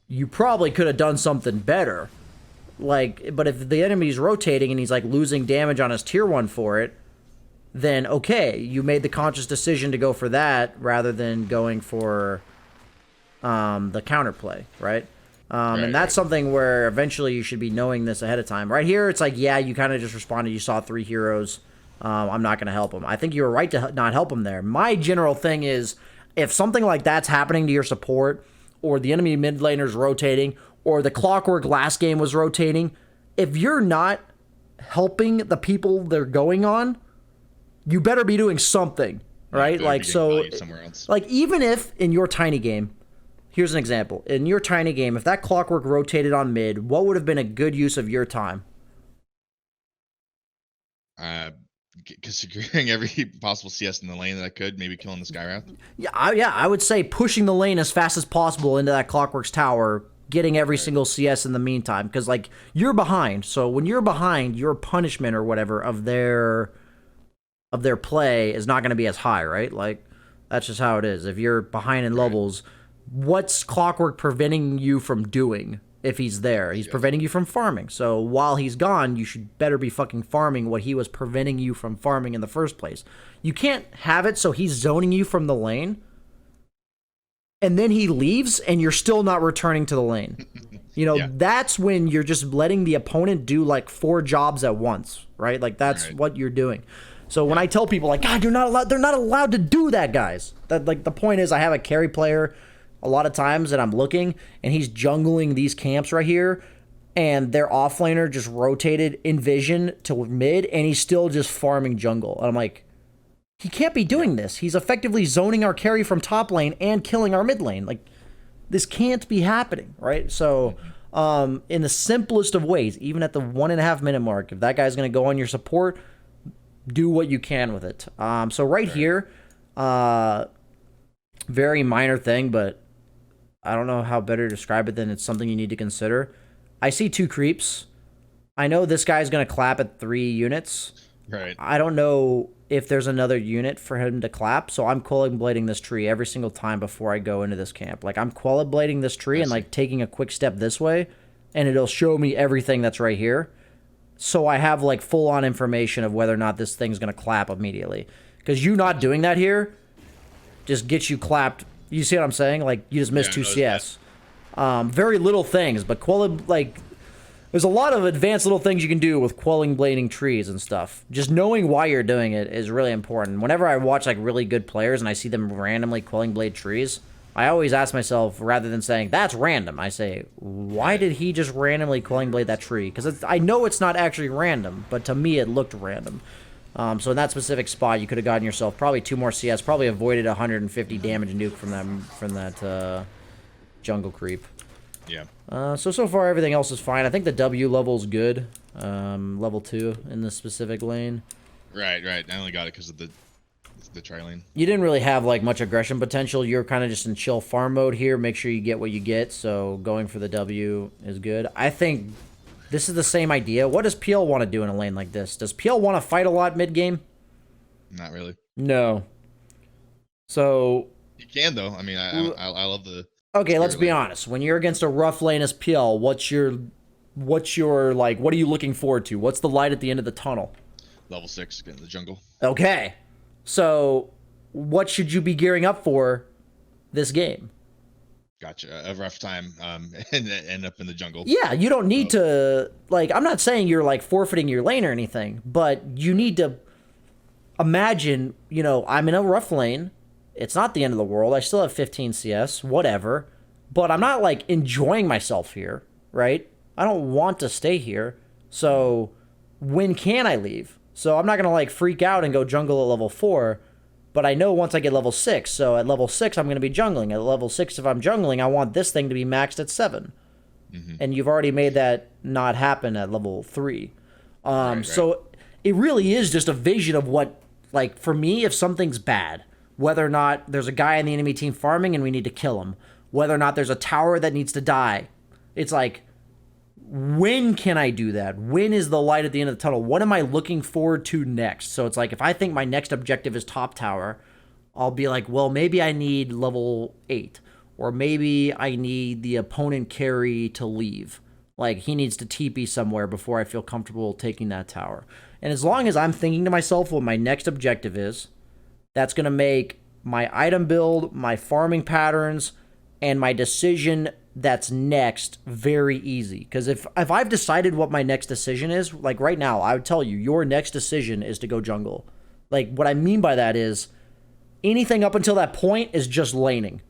you probably could have done something better. Like, but if the enemy's rotating and he's, like, losing damage on his tier 1 for it, then okay, you made the conscious decision to go for that rather than going for the counterplay, right? And that's something where eventually you should be knowing this ahead of time. Right here, it's like, yeah, you kind of just responded. You saw 3 heroes. I'm not going to help him. I think you were right to not help him there. My general thing is, if something like that's happening to your support, or the enemy mid laner's rotating, or the Clockwork last game was rotating, if you're not helping the people they're going on, you better be doing something, right? Like, so, like, even if in your tiny game, here's an example. In your tiny game, if that Clockwork rotated on mid, what would have been a good use of your time? Securing every possible CS in the lane that I could, maybe killing the Skywrath. Yeah, I would say pushing the lane as fast as possible into that Clockwork's tower, getting every single CS in the meantime, because, like, you're behind. So when you're behind, your punishment or whatever of their play is not going to be as high, right? Like, that's just how it is. If you're behind in levels, what's Clockwork preventing you from doing? If he's there, he's preventing you from farming. So while he's gone, you should better be fucking farming what he was preventing you from farming in the first place. You can't have it so he's zoning you from the lane, and then he leaves, and you're still not returning to the lane. You know, that's when you're just letting the opponent do, like, 4 jobs at once, right? Like, that's what you're doing. So when I tell people, like, God, they're not allowed to do that, guys. That, like, the point is, I have a carry player a lot of times that I'm looking, and he's jungling these camps right here, and their offlaner just rotated in vision to mid, and he's still just farming jungle. And I'm like, he can't be doing this. He's effectively zoning our carry from top lane and killing our mid lane. Like, this can't be happening, right? So, in the simplest of ways, even at the 1.5 minute mark, if that guy's going to go on your support, do what you can with it. So right here, very minor thing, but I don't know how better to describe it than it's something you need to consider. I see 2 creeps. I know this guy's going to clap at 3 units. Right. I don't know if there's another unit for him to clap, so I'm Quelling Blading this tree every single time before I go into this camp. Like, I'm Quelling Blading this tree and, like, taking a quick step this way, and it'll show me everything that's right here. So I have, like, full-on information of whether or not this thing's going to clap immediately. Because you not doing that here just gets you clapped. You see what I'm saying? Like, you just missed 2 CS. Very little things, but like, there's a lot of advanced little things you can do with quelling blading trees and stuff. Just knowing why you're doing it is really important. Whenever I watch, like, really good players and I see them randomly quelling blade trees, I always ask myself, rather than saying, that's random, I say, why did he just randomly quelling blade that tree? Because I know it's not actually random, but to me it looked random. So in that specific spot, you could have gotten yourself probably 2 more CS, probably avoided 150 damage nuke from that jungle creep. Yeah. So far everything else is fine. I think the W level's good. Level 2 in this specific lane. Right. I only got it because of the tri lane. You didn't really have, like, much aggression potential. You're kind of just in chill farm mode here. Make sure you get what you get. So going for the W is good. I think this is the same idea. What does PL want to do in a lane like this? Does PL want to fight a lot mid-game? Not really. No. So... You can, though. I mean, I love the Okay, let's be honest. When you're against a rough lane as PL, what's your like? What are you looking forward to? What's the light at the end of the tunnel? Level 6, get in the jungle. Okay, so what should you be gearing up for this game? Gotcha. A rough time, and end up in the jungle. Yeah, you don't need to, like, I'm not saying you're, like, forfeiting your lane or anything, but you need to imagine, you know, I'm in a rough lane. It's not the end of the world. I still have 15 CS, whatever. But I'm not, like, enjoying myself here, right? I don't want to stay here. So when can I leave? So I'm not going to, like, freak out and go jungle at level 4. But I know once I get level 6. So at level 6, I'm going to be jungling. At level 6, if I'm jungling, I want this thing to be maxed at 7. Mm-hmm. And you've already made that not happen at level 3. Right. So it really is just a vision of what, like, for me, if something's bad, whether or not there's a guy in the enemy team farming and we need to kill him, whether or not there's a tower that needs to die, it's like, when can I do that? When is the light at the end of the tunnel? What am I looking forward to next? So it's like, if I think my next objective is top tower, I'll be like, well, maybe I need level 8, or maybe I need the opponent carry to leave. Like, he needs to TP somewhere before I feel comfortable taking that tower. And as long as I'm thinking to myself what my next objective is, that's going to make my item build, my farming patterns, and my decision that's next very easy. Because if I've decided what my next decision is, like right now, I would tell you, your next decision is to go jungle. Like, what I mean by that is, anything up until that point is just laning.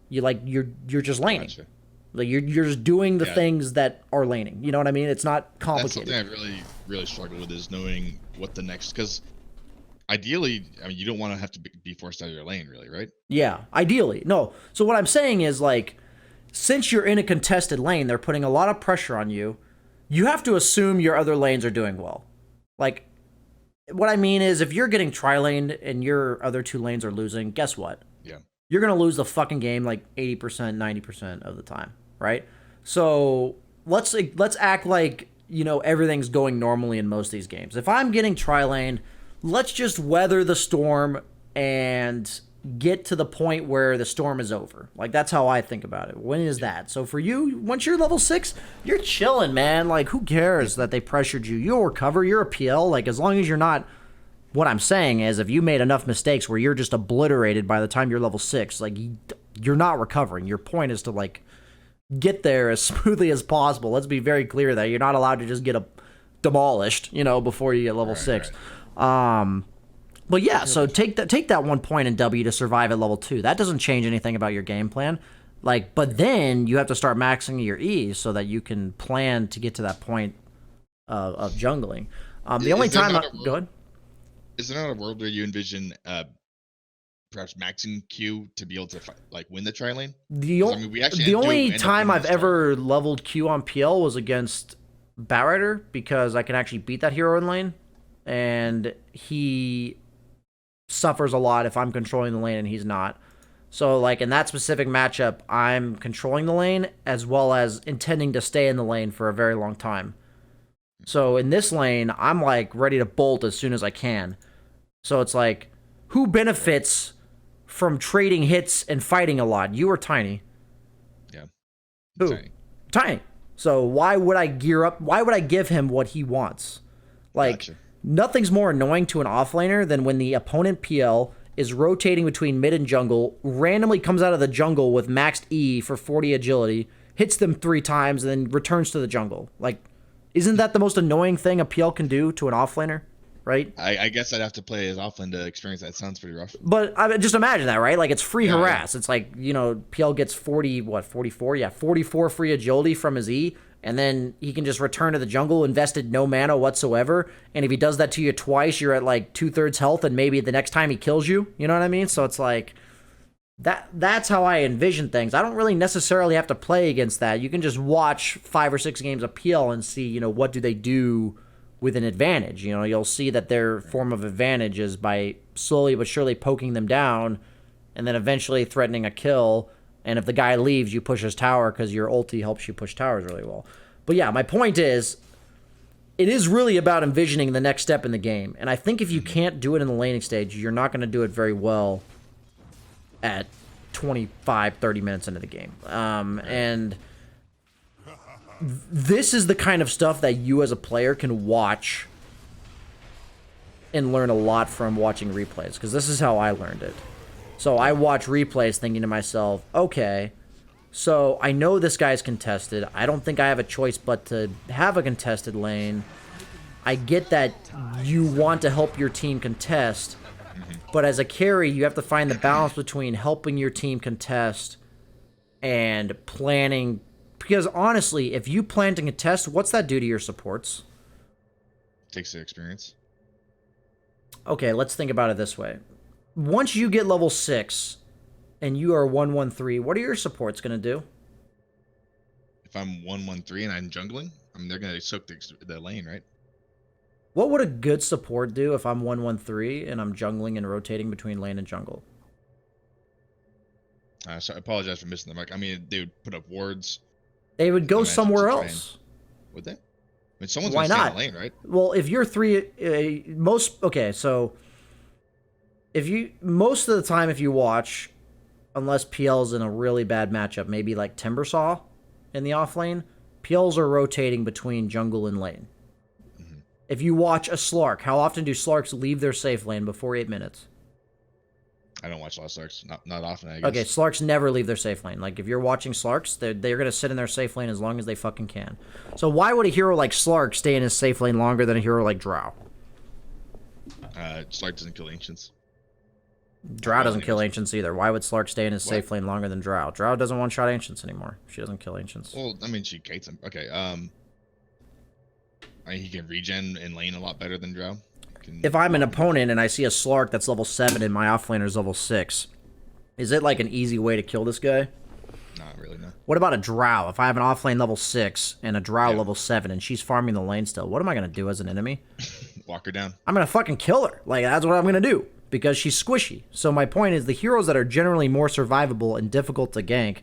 You're just laning. Gotcha. Like, you're just doing the things that are laning. You know what I mean? It's not complicated. That's something I really struggle with, is knowing what the next, because ideally, I mean, you don't want to have to be forced out of your lane, really, right? Yeah, ideally. No. So what I'm saying is, like, since you're in a contested lane, they're putting a lot of pressure on you. You have to assume your other lanes are doing well. Like, what I mean is, if you're getting tri-laned and your other 2 lanes are losing, guess what? Yeah. You're going to lose the fucking game like 80%, 90% of the time, right? So let's act like, you know, everything's going normally in most of these games. If I'm getting tri-laned, let's just weather the storm and get to the point where the storm is over. Like, that's how I think about it. When is that? So for you, once you're level 6, you're chilling, man. Like, who cares that they pressured you? You'll recover. You're a PL. Like, as long as you're not... What I'm saying is, if you made enough mistakes where you're just obliterated by the time you're level 6, like, you're not recovering. Your point is to, like, get there as smoothly as possible. Let's be very clear that you're not allowed to just get demolished, you know, before you get level 6. Right. But yeah, so take that 1 point in W to survive at level 2. That doesn't change anything about your game plan. Like, but then you have to start maxing your E so that you can plan to get to that point of jungling. The only time go ahead. Is there not a world where you envision perhaps maxing Q to be able to like win the tri lane? The only time I've ever leveled Q on PL was against Batrider, because I can actually beat that hero in lane, and he suffers a lot if I'm controlling the lane and he's not. So, like, in that specific matchup, I'm controlling the lane as well as intending to stay in the lane for a very long time. So in this lane, I'm, like, ready to bolt as soon as I can. So it's like, who benefits from trading hits and fighting a lot? You or Tiny? Yeah. Who? Tiny. So why would I gear up? Why would I give him what he wants? Like, gotcha. Nothing's more annoying to an offlaner than when the opponent PL is rotating between mid and jungle, randomly comes out of the jungle with maxed E for 40 agility, hits them 3 times, and then returns to the jungle. Like, isn't that the most annoying thing a PL can do to an offlaner, right? I guess I'd have to play as offlane to experience that. Sounds pretty rough. But just imagine that, right? Like, it's free harass. Yeah. It's like, you know, PL gets 44? Yeah, 44 free agility from his E, and then he can just return to the jungle, invested no mana whatsoever. And if he does that to you twice, you're at like 2/3 health, and maybe the next time he kills you. You know what I mean? So it's like, that's how I envision things. I don't really necessarily have to play against that. You can just watch 5 or 6 games of PL and see, you know, what do they do with an advantage. You know, you'll see that their form of advantage is by slowly but surely poking them down and then eventually threatening a kill. And if the guy leaves, you push his tower because your ulti helps you push towers really well. But yeah, my point is, it is really about envisioning the next step in the game. And I think if you can't do it in the laning stage, you're not going to do it very well at 25, 30 minutes into the game. And this is the kind of stuff that you as a player can watch and learn a lot from watching replays, because this is how I learned it. So I watch replays thinking to myself, okay, so I know this guy's contested. I don't think I have a choice but to have a contested lane. I get that you want to help your team contest, but as a carry, you have to find the balance between helping your team contest and planning. Because honestly, if you plan to contest, what's that do to your supports? Takes their experience. Okay, let's think about it this way. Once you get level 6 and you are 1-1-3, what are your supports going to do? If I'm 1-1-3 and I'm jungling, I mean, they're going to soak the lane, right? What would a good support do if I'm 1-1-3 and I'm jungling and rotating between lane and jungle? So I apologize for missing the mark. I mean, they would put up wards. They would go somewhere else. Would they? I mean, someone's Why going to stay not? in the lane, right? Well, if you're okay, so most of the time if you watch, unless PL's in a really bad matchup, maybe like Timbersaw in the off lane, PLs are rotating between jungle and lane. Mm-hmm. If you watch a Slark, how often do Slarks leave their safe lane before 8 minutes? I don't watch a lot of Slarks. Not often, I guess. Okay, Slarks never leave their safe lane. Like, if you're watching Slarks, they're going to sit in their safe lane as long as they fucking can. So why would a hero like Slark stay in his safe lane longer than a hero like Drow? Slark doesn't kill Ancients. Drow doesn't kill Ancients either. Why would Slark stay in his safe lane longer than Drow? Drow doesn't one-shot Ancients anymore. She doesn't kill Ancients. Well, I mean, she gates them. Okay, I mean, he can regen in lane a lot better than Drow. If I'm an opponent and I see a Slark that's level 7 and my offlaner is level 6, is it like an easy way to kill this guy? Not really, no. What about a Drow? If I have an offlane level 6 and a Drow level 7 and she's farming the lane still, what am I going to do as an enemy? Walk her down. I'm going to fucking kill her. Like, that's what I'm going to do, because she's squishy. So my point is, the heroes that are generally more survivable and difficult to gank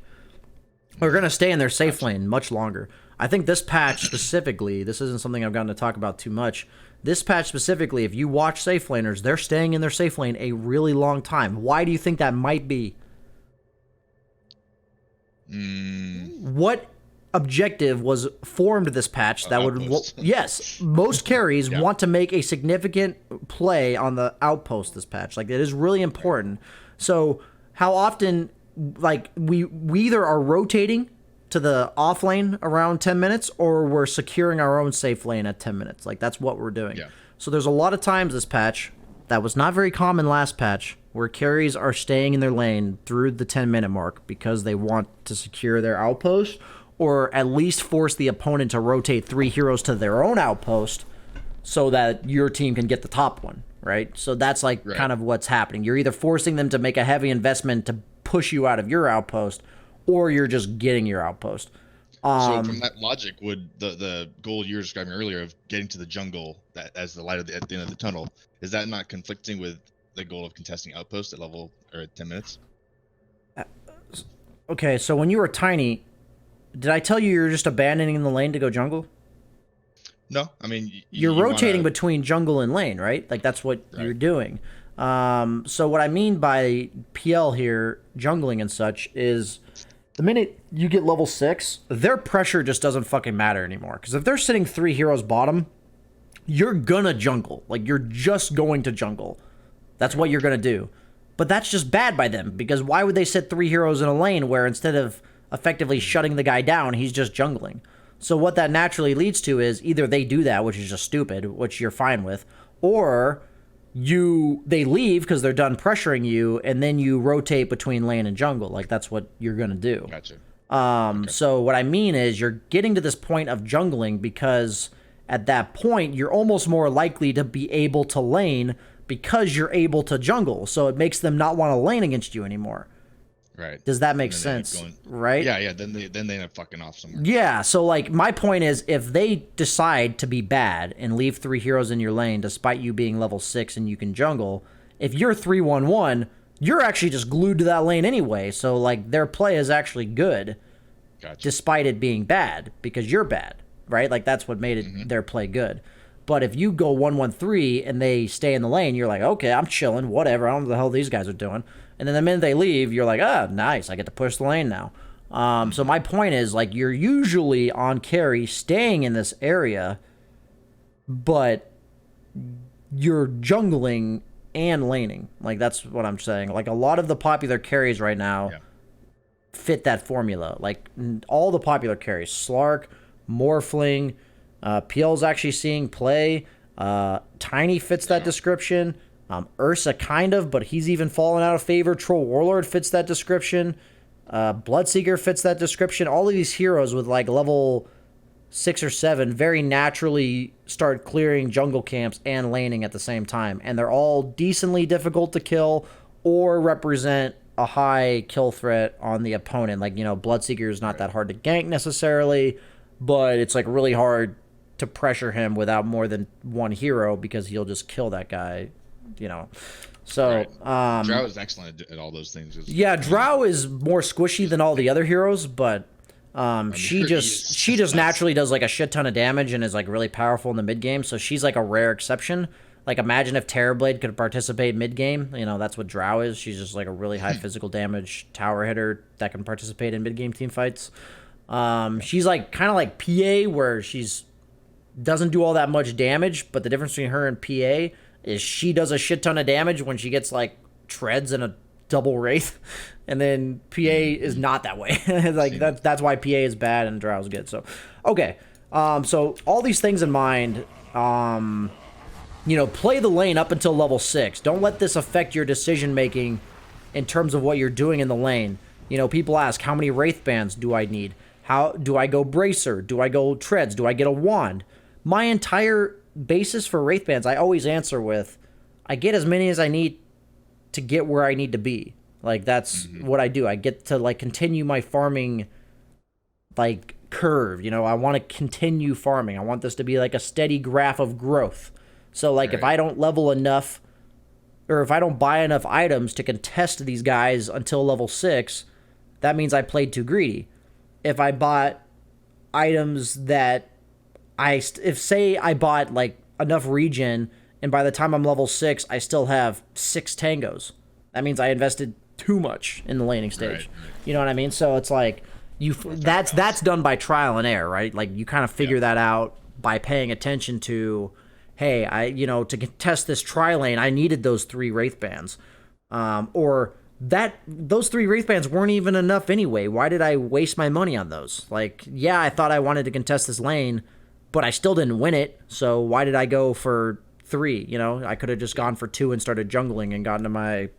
are going to stay in their safe lane much longer. I think this patch specifically, this isn't something I've gotten to talk about too much. This patch specifically, if you watch safe laners, they're staying in their safe lane a really long time. Why do you think that might be? What objective was formed this patch that would... Yes, most carries want to make a significant play on the outpost this patch. Like, it is really important. So, how often, like, we either are rotating to the off lane around 10 minutes, or we're securing our own safe lane at 10 minutes. Like, that's what we're doing. Yeah. So there's a lot of times this patch, that was not very common last patch, where carries are staying in their lane through the 10-minute mark because they want to secure their outpost, or at least force the opponent to rotate 3 heroes to their own outpost so that your team can get the top one, right? So that's like kind of what's happening. You're either forcing them to make a heavy investment to push you out of your outpost, or you're just getting your outpost. So from that logic, would the goal you were describing earlier of getting to the jungle that as the light at the end of the tunnel, is that not conflicting with the goal of contesting outpost at level or at 10 minutes? Okay, so when you were tiny, did I tell you you're just abandoning the lane to go jungle? No, I mean you're rotating between jungle and lane, right? Like, that's what you're doing. So what I mean by PL here, jungling and such, is the minute you get level 6, their pressure just doesn't fucking matter anymore. Because if they're sitting 3 heroes bottom, you're gonna jungle. Like, you're just going to jungle. That's what you're gonna do. But that's just bad by them, because why would they sit 3 heroes in a lane where instead of effectively shutting the guy down, he's just jungling? So what that naturally leads to is either they do that, which is just stupid, which you're fine with, or they leave because they're done pressuring you, and then you rotate between lane and jungle. Like, that's what you're gonna do. Gotcha. Okay. So what I mean is, you're getting to this point of jungling because at that point you're almost more likely to be able to lane because you're able to jungle. So it makes them not want to lane against you anymore. Right. Does that make sense? Right? Yeah. Then they end up fucking off somewhere. Yeah. So, like, my point is, if they decide to be bad and leave 3 heroes in your lane, despite you being level 6 and you can jungle, if you're 3-1-1, you're actually just glued to that lane anyway. So, like, their play is actually good, despite it being bad, because you're bad, right? Like, that's what made it their play good. But if you go 1-1-3 and they stay in the lane, you're like, okay, I'm chilling, whatever. I don't know what the hell these guys are doing. And then the minute they leave, you're like, ah, nice, I get to push the lane now. So my point is, like, you're usually on carry staying in this area, but you're jungling and laning. Like, that's what I'm saying. Like, a lot of the popular carries right now fit that formula. Like, all the popular carries, Slark, Morphling, PL's actually seeing play. Tiny fits that description. Ursa kind of, but he's even fallen out of favor. Troll Warlord fits that description. Bloodseeker fits that description. All of these heroes with like level 6 or 7 very naturally start clearing jungle camps and laning at the same time. And they're all decently difficult to kill or represent a high kill threat on the opponent. Like, you know, Bloodseeker is not that hard to gank necessarily, but it's like really hard to pressure him without more than one hero because he'll just kill that guy, you know. So Drow is excellent at all those things. Yeah, Drow is more squishy than all the other heroes, but she just naturally does like a shit ton of damage and is like really powerful in the mid game. So she's like a rare exception. Like, imagine if Terrorblade could participate mid game. You know, that's what Drow is. She's just like a really high physical damage tower hitter that can participate in mid game team fights. She's like kind of like PA, where she's doesn't do all that much damage, but the difference between her and PA is she does a shit ton of damage when she gets like treads and a double wraith, and then PA is not that way. Like that's why PA is bad and Drow's good. So okay, so all these things in mind, you know, play the lane up until level 6. Don't let this affect your decision making in terms of what you're doing in the lane. You know, people ask, how many wraith bands do I need? How do I go bracer? Do I go treads? Do I get a wand? My entire basis for wraith bands, I always answer with, I get as many as I need to get where I need to be. Like, that's what I do. I get to like continue my farming like curve. You know, I want to continue farming. I want this to be like a steady graph of growth. So like, if I don't level enough, or if I don't buy enough items to contest these guys until level 6, that means I played too greedy. If I bought items that if say I bought like enough regen, and by the time I'm level 6, I still have 6 tangos, that means I invested too much in the laning stage. You know what I mean? So it's like that's done by trial and error, right? Like, you kind of figure that out by paying attention to, hey, to contest this tri-lane, I needed those 3 wraith bands, or those 3 wraith bands weren't even enough anyway. Why did I waste my money on those? Like, yeah, I thought I wanted to contest this lane, but I still didn't win it, so why did I go for 3? You know, I could have just gone for 2 and started jungling and gotten to my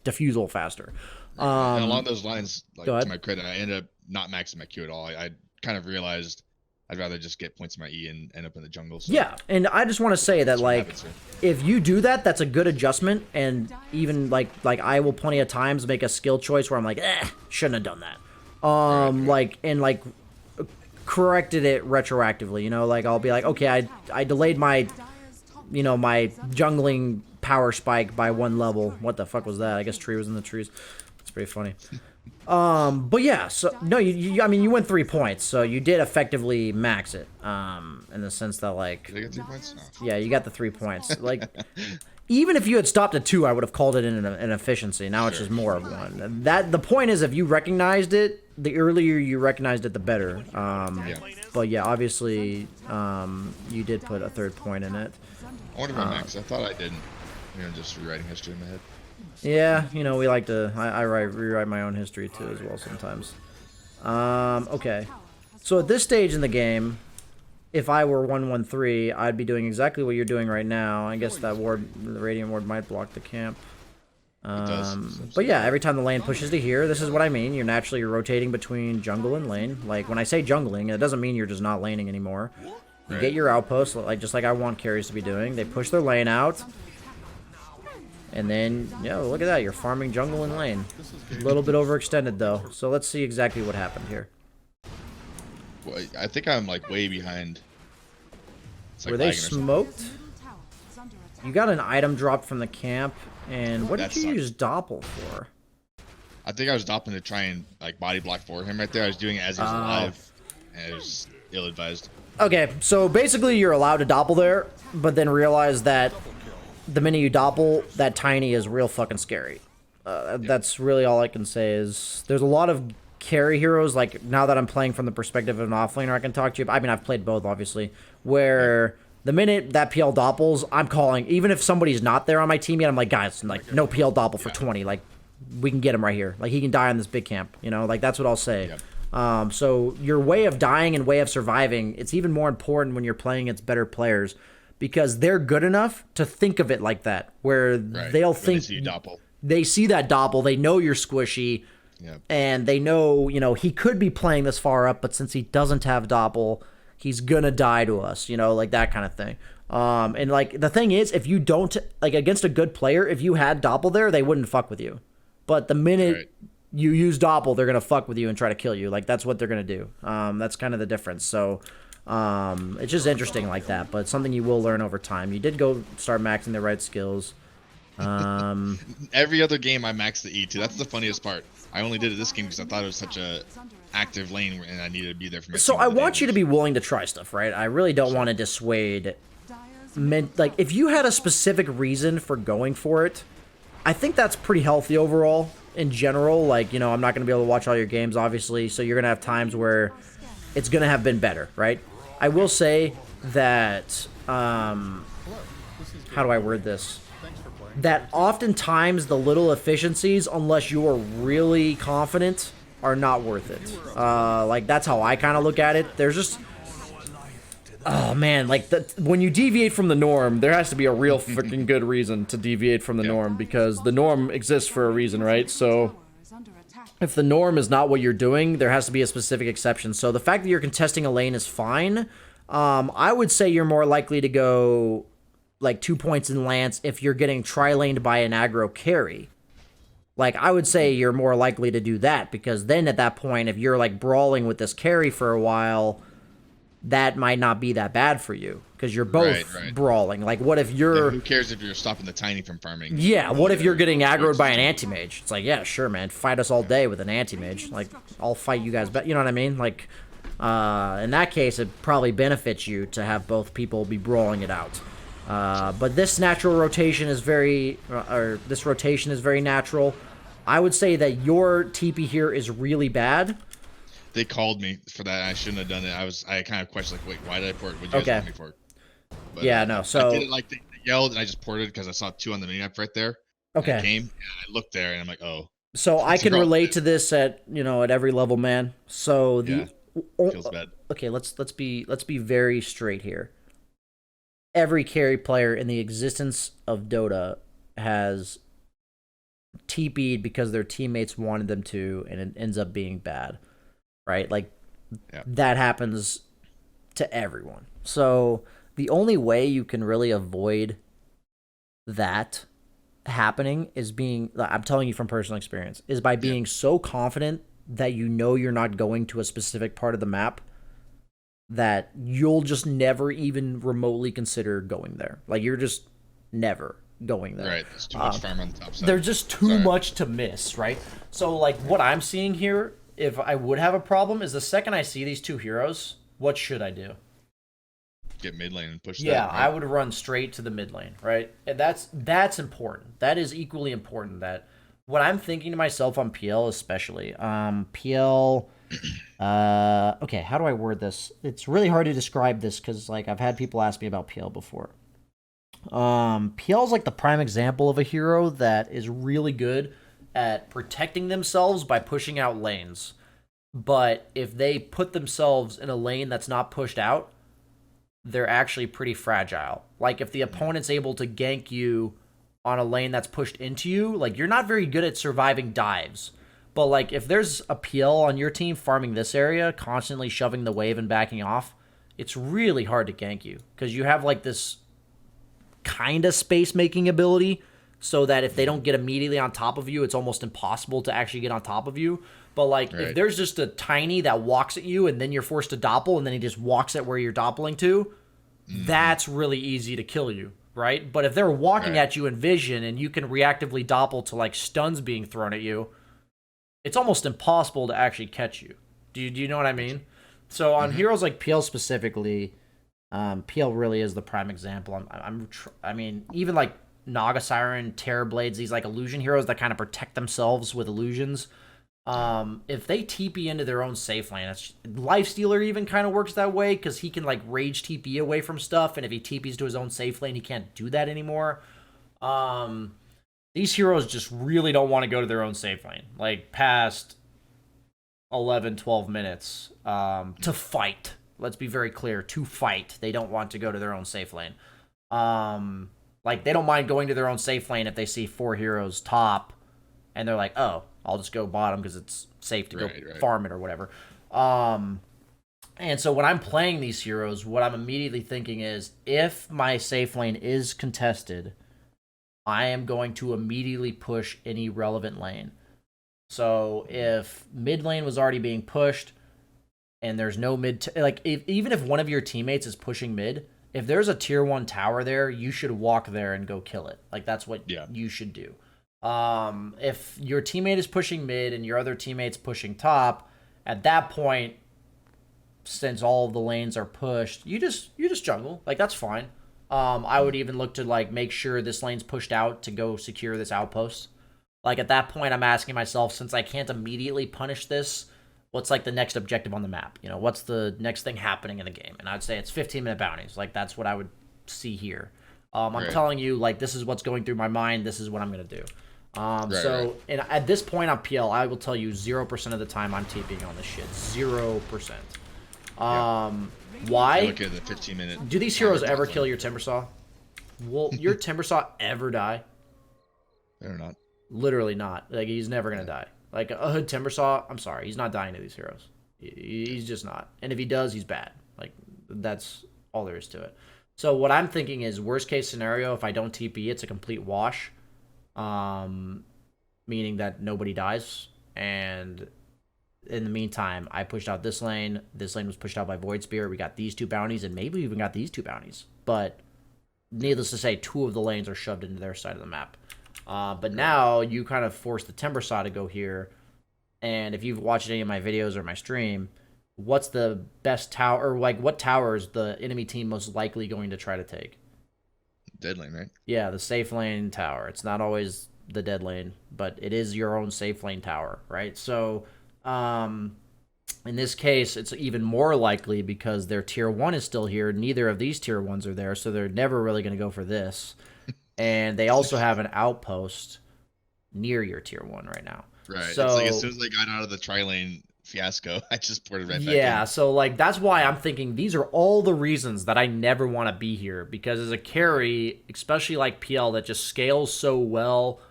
diffusal faster. And along those lines, like, to my credit, I ended up not maxing my Q at all. I kind of realized I'd rather just get points in my E and end up in the jungle. So yeah, and I just want to say that, like, if you do that, that's a good adjustment. And even like I will plenty of times make a skill choice where I'm like, shouldn't have done that. Like, and like corrected it retroactively. You know, like, I'll be like, okay, I delayed my, you know, my jungling power spike by 1 level. What the fuck was that? I guess tree was in the trees. It's pretty funny. But yeah, so no, I mean, you went 3 points, so you did effectively max it. In the sense that, like, did I get 3 points? No. Yeah, you got the 3 points. Like, even if you had stopped at 2, I would have called it an efficiency. Now it's just more of 1. The point is, if you recognized it, the earlier you recognized it, the better. But yeah, obviously, you did put a 3rd point in it. I wonder if I maxed. I thought I didn't. You know, just rewriting history in my head. Yeah, you know, we like to. I rewrite my own history too as well sometimes. Okay, so at this stage in the game, if I were 1-1-3, I'd be doing exactly what you're doing right now. I guess that ward, the Radiant Ward, might block the camp. But yeah, every time the lane pushes to here, this is what I mean. You're naturally rotating between jungle and lane. Like, when I say jungling, it doesn't mean you're just not laning anymore. You get your outposts, like, just like I want carries to be doing. They push their lane out. And then, yeah, look at that. You're farming jungle and lane. A little bit overextended, though. So let's see exactly what happened here. Well, I think I'm, like, way behind. Like, were they smoked? You got an item dropped from the camp. And what did you use Doppel for? I think I was Doppling to try and, like, body block for him right there. I was doing it as he was alive. And it was ill-advised. Okay, so basically you're allowed to doppel there, but then realize that the minute you doppel, that tiny is real fucking scary. That's really all I can say is there's a lot of carry heroes, like now that I'm playing from the perspective of an offlaner, I can talk to you. I mean, I've played both, obviously, where the minute that PL doppels, I'm calling, even if somebody's not there on my team yet, I'm like, guys, like, no PL doppel for 20. Like, we can get him right here. Like, he can die on this big camp, you know? Like, that's what I'll say. So your way of dying and way of surviving, it's even more important when you're playing against better players because they're good enough to think of it like that, where they'll think they see that doppel, they know you're squishy, and they know, you know, he could be playing this far up, but since he doesn't have doppel, he's gonna die to us, you know, like that kind of thing. And like the thing is, if you don't, like against a good player, if you had doppel there, they wouldn't fuck with you. But the minute you use doppel, they're gonna fuck with you and try to kill you. Like that's what they're gonna do. That's kind of the difference. So it's just interesting like that, but something you will learn over time. You did go start maxing the right skills. Every other game I maxed the E2. That's the funniest part. I only did it this game because I thought it was such a active lane and I needed to be there for my So I want you to be willing to try stuff, right? I really don't want to dissuade. Like if you had a specific reason for going for it, I think that's pretty healthy overall in general. Like, you know, I'm not going to be able to watch all your games, obviously, so you're going to have times where it's going to have been better, right? I will say that, how do I word this? That oftentimes the little efficiencies, unless you are really confident, are not worth it. Like, that's how I kind of look at it. There's just... Oh, man, like, when you deviate from the norm, there has to be a real freaking good reason to deviate from the norm, because the norm exists for a reason, right? So, if the norm is not what you're doing, there has to be a specific exception. So, the fact that you're contesting a lane is fine. I would say you're more likely to go... like 2 points in Lance if you're getting tri-laned by an aggro carry. Like, I would say you're more likely to do that, because then at that point, if you're, like, brawling with this carry for a while, that might not be that bad for you, because you're both brawling. Like, what if you're... who cares if you're stopping the tiny from farming? Yeah, what if you're getting aggroed by an anti-mage? It's like, yeah, sure, man, fight us all day with an anti-mage. Like, I'll fight you guys, but you know what I mean? Like, in that case, it probably benefits you to have both people be brawling it out. But this natural rotation is very, this rotation is very natural. I would say that your TP here is really bad. They called me for that. I shouldn't have done it. I kind of questioned, like, wait, why did I port? What did you guys want me for? But, yeah, no. So I did it like they yelled, and I just ported because I saw 2 on the minimap right there. Okay. I came, and I looked there, and I'm like, oh. So I can relate to this at, you know, at every level, man. So the feels bad. Okay, let's be very straight here. Every carry player in the existence of Dota has TP'd because their teammates wanted them to, and it ends up being bad, right? Like, that happens to everyone. So the only way you can really avoid that happening is being, I'm telling you from personal experience, is by being so confident that you know you're not going to a specific part of the map that you'll just never even remotely consider going there. Like, you're just never going there. Right, there's too much farm on the top side. There's just too much to miss, right? So, like, what I'm seeing here, if I would have a problem, is the second I see these 2 heroes, what should I do? Get mid lane and push Yeah, that, right? I would run straight to the mid lane, right? And that's important. That is equally important. That what I'm thinking to myself on PL especially, PL... okay, how do I word this? It's really hard to describe this because, like, I've had people ask me about PL before. PL is like the prime example of a hero that is really good at protecting themselves by pushing out lanes. But if they put themselves in a lane that's not pushed out, they're actually pretty fragile. Like, if the opponent's able to gank you on a lane that's pushed into you, like, you're not very good at surviving dives. But, like, if there's a PL on your team farming this area, constantly shoving the wave and backing off, it's really hard to gank you. Because you have, like, this kind of space-making ability, so that if they don't get immediately on top of you, it's almost impossible to actually get on top of you. But, like, if there's just a tiny that walks at you, and then you're forced to doppel, and then he just walks at where you're doppling to, that's really easy to kill you, right? But if they're walking at you in vision, and you can reactively doppel to, like, stuns being thrown at you, it's almost impossible to actually catch you. Do you know what I mean? So on heroes like PL specifically, PL really is the prime example. I mean, even like Naga Siren, Terror Blades, these like illusion heroes that kind of protect themselves with illusions. If they TP into their own safe lane, Lifestealer even kind of works that way because he can like rage TP away from stuff, and if he TPs to his own safe lane, he can't do that anymore. These heroes just really don't want to go to their own safe lane, like past 11, 12 minutes to fight. Let's be very clear, to fight. They don't want to go to their own safe lane. Like they don't mind going to their own safe lane if they see 4 heroes top, and they're like, oh, I'll just go bottom because it's safe to go farm it or whatever. And so when I'm playing these heroes, what I'm immediately thinking is, if my safe lane is contested, I am going to immediately push any relevant lane. So if mid lane was already being pushed, and there's no mid, even if one of your teammates is pushing mid, if there's a tier 1 tower there, you should walk there and go kill it. Like that's what you should do. If your teammate is pushing mid and your other teammate's pushing top, at that point, since all of the lanes are pushed, you just jungle. Like that's fine. I would even look to like make sure this lane's pushed out to go secure this outpost. Like at that point, I'm asking myself, since I can't immediately punish this, what's like the next objective on the map? You know, what's the next thing happening in the game? And I'd say it's 15-minute bounties. Like that's what I would see here. I'm telling you, like, this is what's going through my mind. This is what I'm going to do. And at this point on PL, I will tell you 0% of the time I'm TPing on this shit. 0%. Why? Look at the 15-minute. Do these heroes ever kill your Timbersaw? Will your Timbersaw ever die? They're not. Literally not. Like, he's never going to die. Like, a Hood Timbersaw, I'm sorry, he's not dying to these heroes. He's just not. And if he does, he's bad. Like, that's all there is to it. So what I'm thinking is, worst case scenario, if I don't TP, it's a complete wash. Meaning that nobody dies, and in the meantime, I pushed out this lane was pushed out by Void Spear, we got these 2 bounties, and maybe we even got these 2 bounties, but needless to say, 2 of the lanes are shoved into their side of the map. But now, you kind of force the Timbersaw to go here, and if you've watched any of my videos or my stream, what's the best tower, or like, what tower is the enemy team most likely going to try to take? Dead lane, right? Yeah, the safe lane tower. It's not always the dead lane, but it is your own safe lane tower, right? So, in this case, it's even more likely because their tier 1 is still here. Neither of these tier 1s are there, so they're never really going to go for this. And they also have an outpost near your tier 1 right now. Right. So, it's like as soon as I got out of the tri-lane fiasco, I just ported right back in. Yeah, so like that's why I'm thinking these are all the reasons that I never want to be here, because as a carry, especially like PL that just scales so well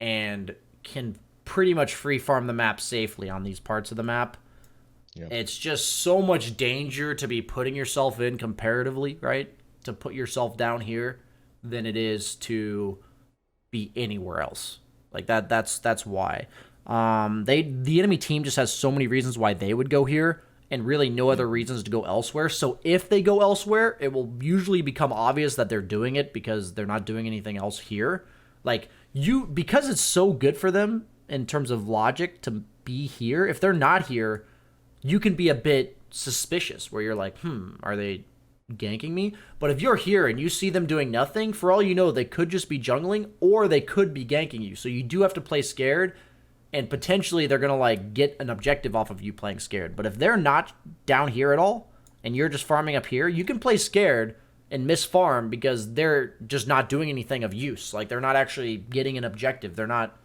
and can pretty much free farm the map safely on these parts of the map, it's just so much danger to be putting yourself in comparatively, right? To put yourself down here than it is to be anywhere else. Like that's why. The enemy team just has so many reasons why they would go here, and really no other reasons to go elsewhere. So if they go elsewhere, it will usually become obvious that they're doing it because they're not doing anything else here. Like, because it's so good for them in terms of logic to be here, if they're not here, you can be a bit suspicious where you're like, are they ganking me? But if you're here and you see them doing nothing, for all you know, they could just be jungling or they could be ganking you. So you do have to play scared. And potentially they're going to like get an objective off of you playing scared. But if they're not down here at all and you're just farming up here, you can play scared and miss farm because they're just not doing anything of use. Like, they're not actually getting an objective. They're not,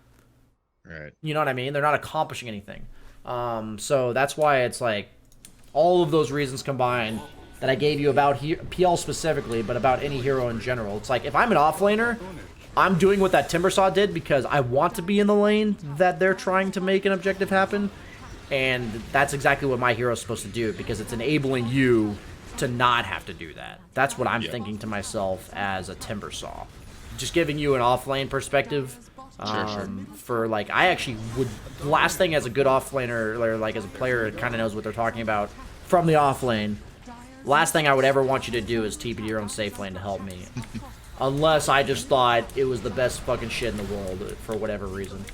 you know what I mean? They're not accomplishing anything. So that's why it's like all of those reasons combined that I gave you about PL specifically, but about any hero in general. It's like, if I'm an offlaner, I'm doing what that Timbersaw did because I want to be in the lane that they're trying to make an objective happen. And that's exactly what my hero is supposed to do, because it's enabling you to not have to do that. That's what I'm thinking to myself as a Timbersaw. Just giving you an off-lane perspective. For, like, I actually would... Last thing as a good off-laner, or like as a player that kind of knows what they're talking about from the off-lane, last thing I would ever want you to do is TP to your own safe lane to help me. Unless I just thought it was the best fucking shit in the world for whatever reason.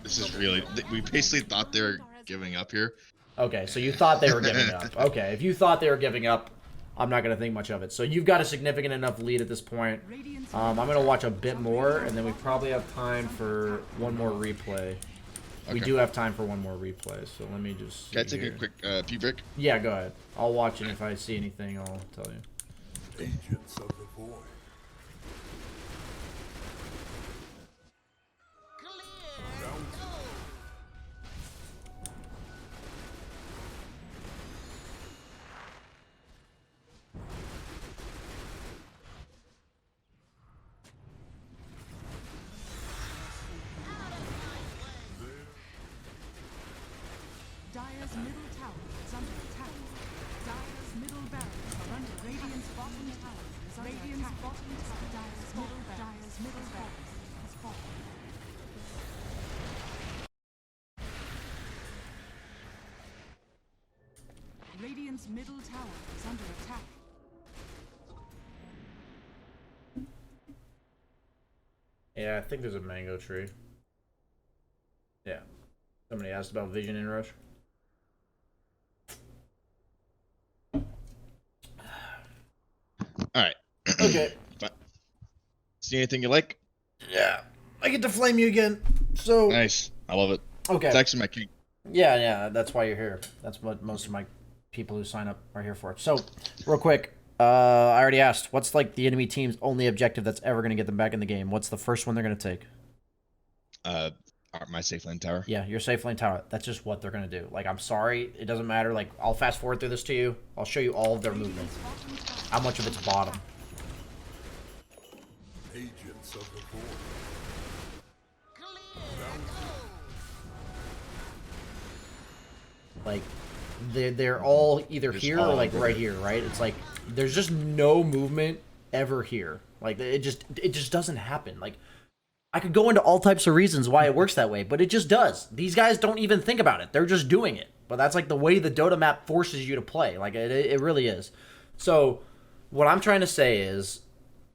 This is really... We basically thought they were giving up here, Okay, so you thought they were giving up. Okay, if you thought they were giving up, I'm not going to think much of it. So you've got a significant enough lead at this point. I'm going to watch a bit more, and then we probably have time for one more replay. Okay. We do have time for one more replay, so let me just... Can I take a quick pee break? Yeah, go ahead. I'll watch it. If I see anything, I'll tell you. Agents of the Void. Dire's middle tower is under attack. Dire's middle barracks are under Radiant's bottom tower is under Radiant's attack. Bottom tower. Dire's middle barracks has fallen. Radiant's middle tower is under attack. Yeah, I think there's a mango tree. Yeah. Somebody asked about Vision in Rush. All right. Okay. See anything you like? Yeah. I get to flame you again. So Nice. I love it. Okay. It's actually my king. Yeah, that's why you're here. That's what most of my people who sign up are here for. So, real quick, I already asked, what's like the enemy team's only objective that's ever going to get them back in the game? What's the first one they're going to take? My safe lane tower. Yeah, your safe lane tower. That's just what they're going to do. Like, I'm sorry. It doesn't matter. Like, I'll fast forward through this to you. I'll show you all of their movement. How much of it's bottom. Agents of the Void. Like, they're all either Just here all or like over right it. here, right? It's like there's just no movement ever here. Like it just doesn't happen. Like I could go into all types of reasons why it works that way, but it just does. These guys don't even think about it. They're just doing it. But that's like the way the Dota map forces you to play. Like it really is. So what I'm trying to say is,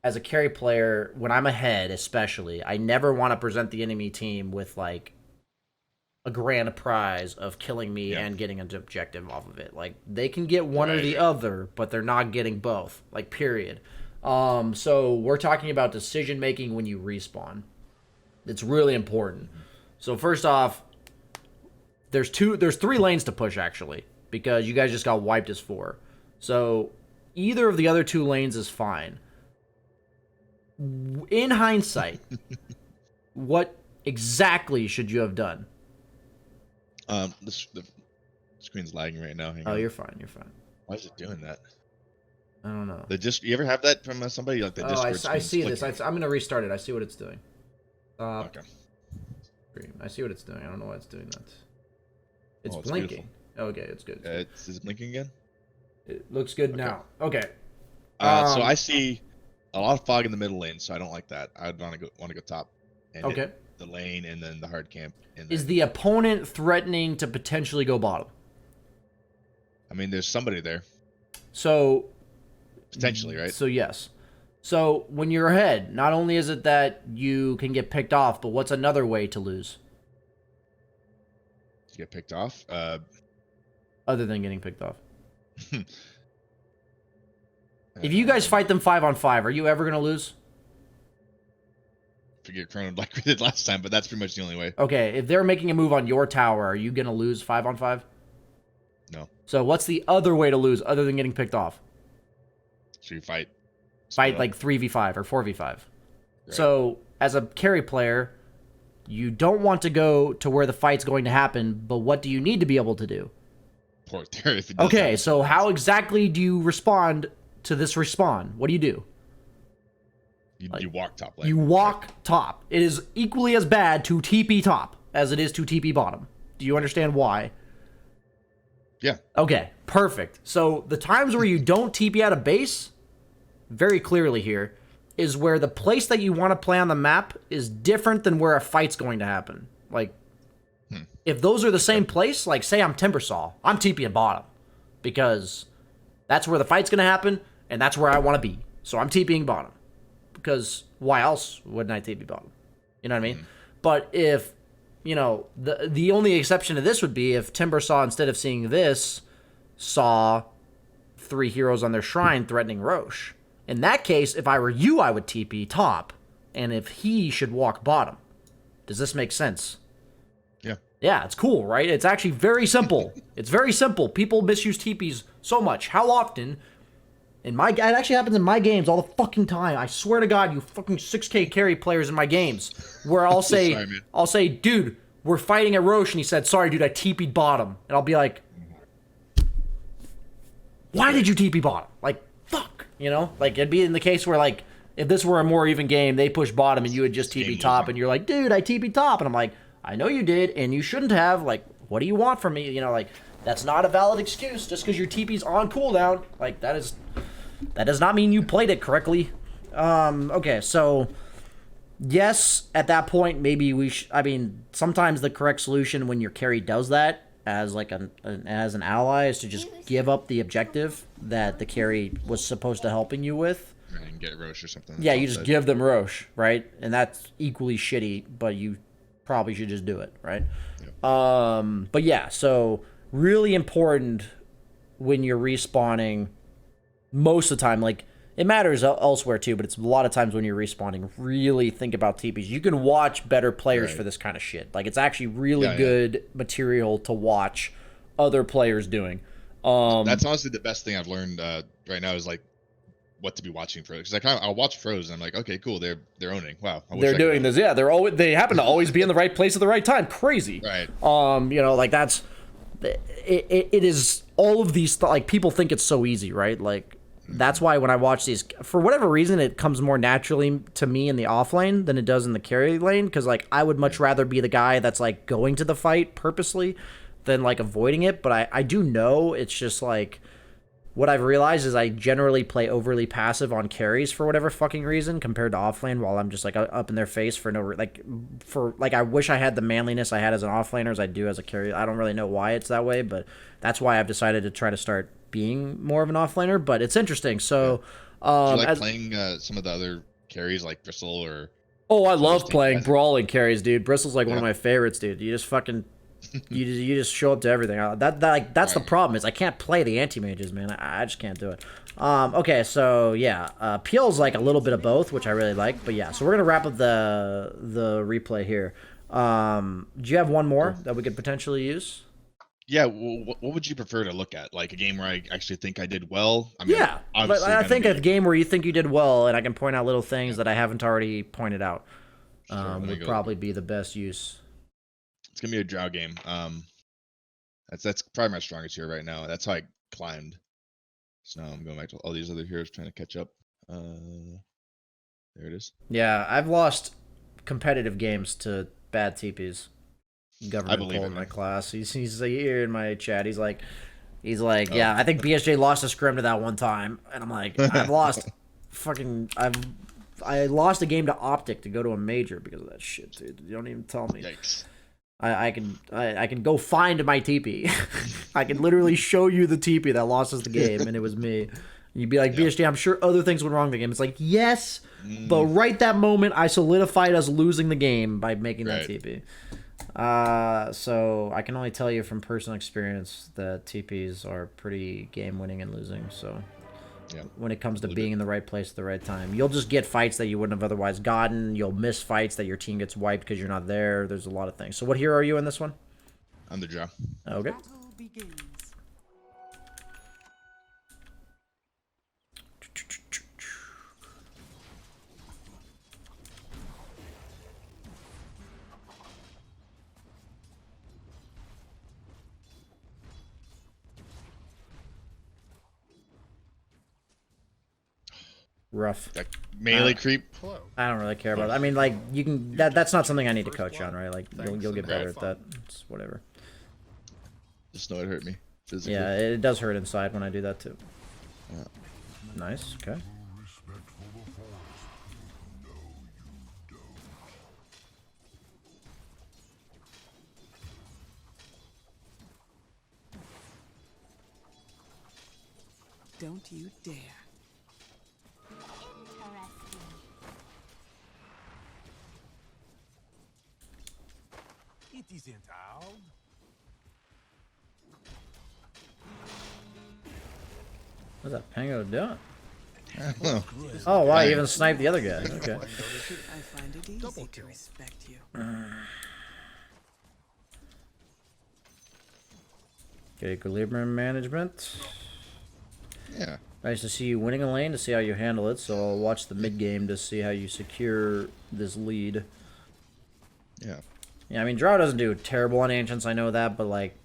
as a carry player, when I'm ahead especially, I never want to present the enemy team with like a grand prize of killing me and getting an objective off of it. Like they can get one or the other, but they're not getting both. Like period. So we're talking about decision making when you respawn. It's really important. So first off, there's 3 lanes to push actually, because you guys just got wiped as 4. So either of the other 2 lanes is fine. In hindsight, what exactly should you have done? The screen's lagging right now. Hang Oh, on. you're fine. You're fine. Why is it doing that? I don't know. You ever have that from somebody like the Oh, Discord? I see screen's this. I'm gonna restart it. I see what it's doing. Okay. Stream. I see what it's doing. I don't know why it's doing that. It's It's blinking. Okay, it's good. Is it blinking again? It looks good now. Okay. So I see a lot of fog in the middle lane, so I don't like that. I want to go top. And Okay. hit the lane and then the hard camp. And Is then, the opponent threatening to potentially go bottom? I mean, there's somebody there So potentially, right? So yes. So when you're ahead, not only is it that you can get picked off, but what's another way to lose To get picked off. other than getting picked off? If you guys fight them 5-on-5, are you ever gonna lose? Figure Chrono like we did last time, but that's pretty much the only way. Okay, if they're making a move on your tower, are you gonna lose 5-on-5? No. So what's the other way to lose other than getting picked off? So you fight. Fight like 3v5 or 4v5. Right. So as a carry player, you don't want to go to where the fight's going to happen, but what do you need to be able to do? Port there if it does Okay, happen. so how exactly do you respond to this respawn? What do you do? You walk top lane. You walk top. It is equally as bad to TP top as it is to TP bottom. Do you understand why? Yeah. Okay, perfect. So the times where you don't TP out of base, very clearly here, is where the place that you want to play on the map is different than where a fight's going to happen. Like, if those are the same place, like say I'm Timbersaw, I'm TPing bottom because that's where the fight's going to happen and that's where I want to be. So I'm TPing bottom because why else wouldn't I TP bottom? You know what I mean? But if you know, the only exception to this would be if Timber saw, instead of seeing this, saw 3 heroes on their shrine threatening Roche. In that case, if I were you, I would TP top, and if he should walk bottom. Does this make sense? Yeah. Yeah, it's cool, right? It's actually very simple. It's very simple. People misuse TPs so much. How often? It actually happens in my games all the fucking time. I swear to God, you fucking 6K carry players in my games, where I'll say, Sorry, dude, we're fighting at Roche, and he said, sorry, dude, I TP'd bottom, and I'll be like, why did you TP bottom? Like, fuck, you know? Like, it'd be in the case where, like, if this were a more even game, they push bottom, and you would just TP top, and you're like, dude, I TP top, and I'm like, I know you did, and you shouldn't have. Like, what do you want from me? You know, like, that's not a valid excuse just because your TP's on cooldown. Like, that does not mean you played it correctly. Okay, so yes, at that point, maybe we should. I mean, sometimes the correct solution when your carry does that as like as an ally is to just give up the objective that the carry was supposed to helping you with. And get Roche or something. Yeah, you just give them Roche, right? And that's equally shitty, but you probably should just do it, right? Yep. But yeah, so really important when you're respawning. Most of the time, like, it matters elsewhere too, but it's a lot of times when you're respawning, really think about TPs. You can watch better players for this kind of shit. Like, it's actually really good material to watch other players doing. That's honestly the best thing I've learned right now is, like, what to be watching for. Because I'll watch pros and I'm like, okay, cool, they're owning. Wow, they're doing this. Yeah, they happen to always be in the right place at the right time. Crazy. Right. You know, like, that's it is all of these. Like, people think it's so easy, right? Like. That's why when I watch these, for whatever reason, it comes more naturally to me in the off lane than it does in the carry lane. Because, like, I would much rather be the guy that's, like, going to the fight purposely than, like, avoiding it. But I do know it's just, like, what I've realized is I generally play overly passive on carries for whatever fucking reason compared to off lane, while I'm just, like, up in their face for no I wish I had the manliness I had as an off laner as I do as a carry. I don't really know why it's that way, but that's why I've decided to try to start being more of an offlaner, but it's interesting. So, do you like playing some of the other carries like Bristle or? Oh, I love playing brawling carries, dude. Bristle's like one of my favorites, dude. You just fucking, you just show up to everything. That's the problem is I can't play the anti-mages, man. I just can't do it. Okay, so yeah, Peel's like a little bit of both, which I really like. But yeah, so we're gonna wrap up the replay here. Do you have one more that we could potentially use? Yeah, what would you prefer to look at? Like a game where I actually think I did well? I mean, yeah, I think a game where you think you did well, and I can point out little things that I haven't already pointed out would probably be the best use. It's going to be a drow game. That's probably my strongest hero right now. That's how I climbed. So now I'm going back to all these other heroes trying to catch up. There it is. Yeah, I've lost competitive games to bad TPs. Government poll in my class. He's here in my chat. He's like, yeah, I think BSJ lost a scrim to that one time, and I'm like, I lost a game to Optic to go to a major because of that shit, dude. You don't even tell me. Yikes. I can go find my TP. I can literally show you the TP that lost us the game, and it was me. You'd be like, BSJ, I'm sure other things went wrong in the game. It's like, yes, but right that moment, I solidified us losing the game by making that TP. So I can only tell you from personal experience that TPs are pretty game winning and losing. So when it comes to being in the right place at the right time, you'll just get fights that you wouldn't have otherwise gotten. You'll miss fights that your team gets wiped because you're not there. There's a lot of things. So what hero are you in this one? I'm the drow. Okay. Battle begins. Rough. That melee creep. I don't really care about it. I mean, like, you can. That's not something I need to coach on, right? Like, you'll get better at that. It's whatever. Just know it hurt me physically. Yeah, it does hurt inside when I do that too. Yeah. Nice. Okay. Don't you dare. It isn't hard. What's that Pango doing? Well, Oh wow, you Dang. even sniped the other guy. Okay. I find it easy to respect you. Get equilibrium management. yeah. Nice to see you winning a lane to see how you handle it. So I'll watch the mid game to see how you secure this lead. Yeah. Yeah, I mean Drow doesn't do terrible on ancients, I know that, but like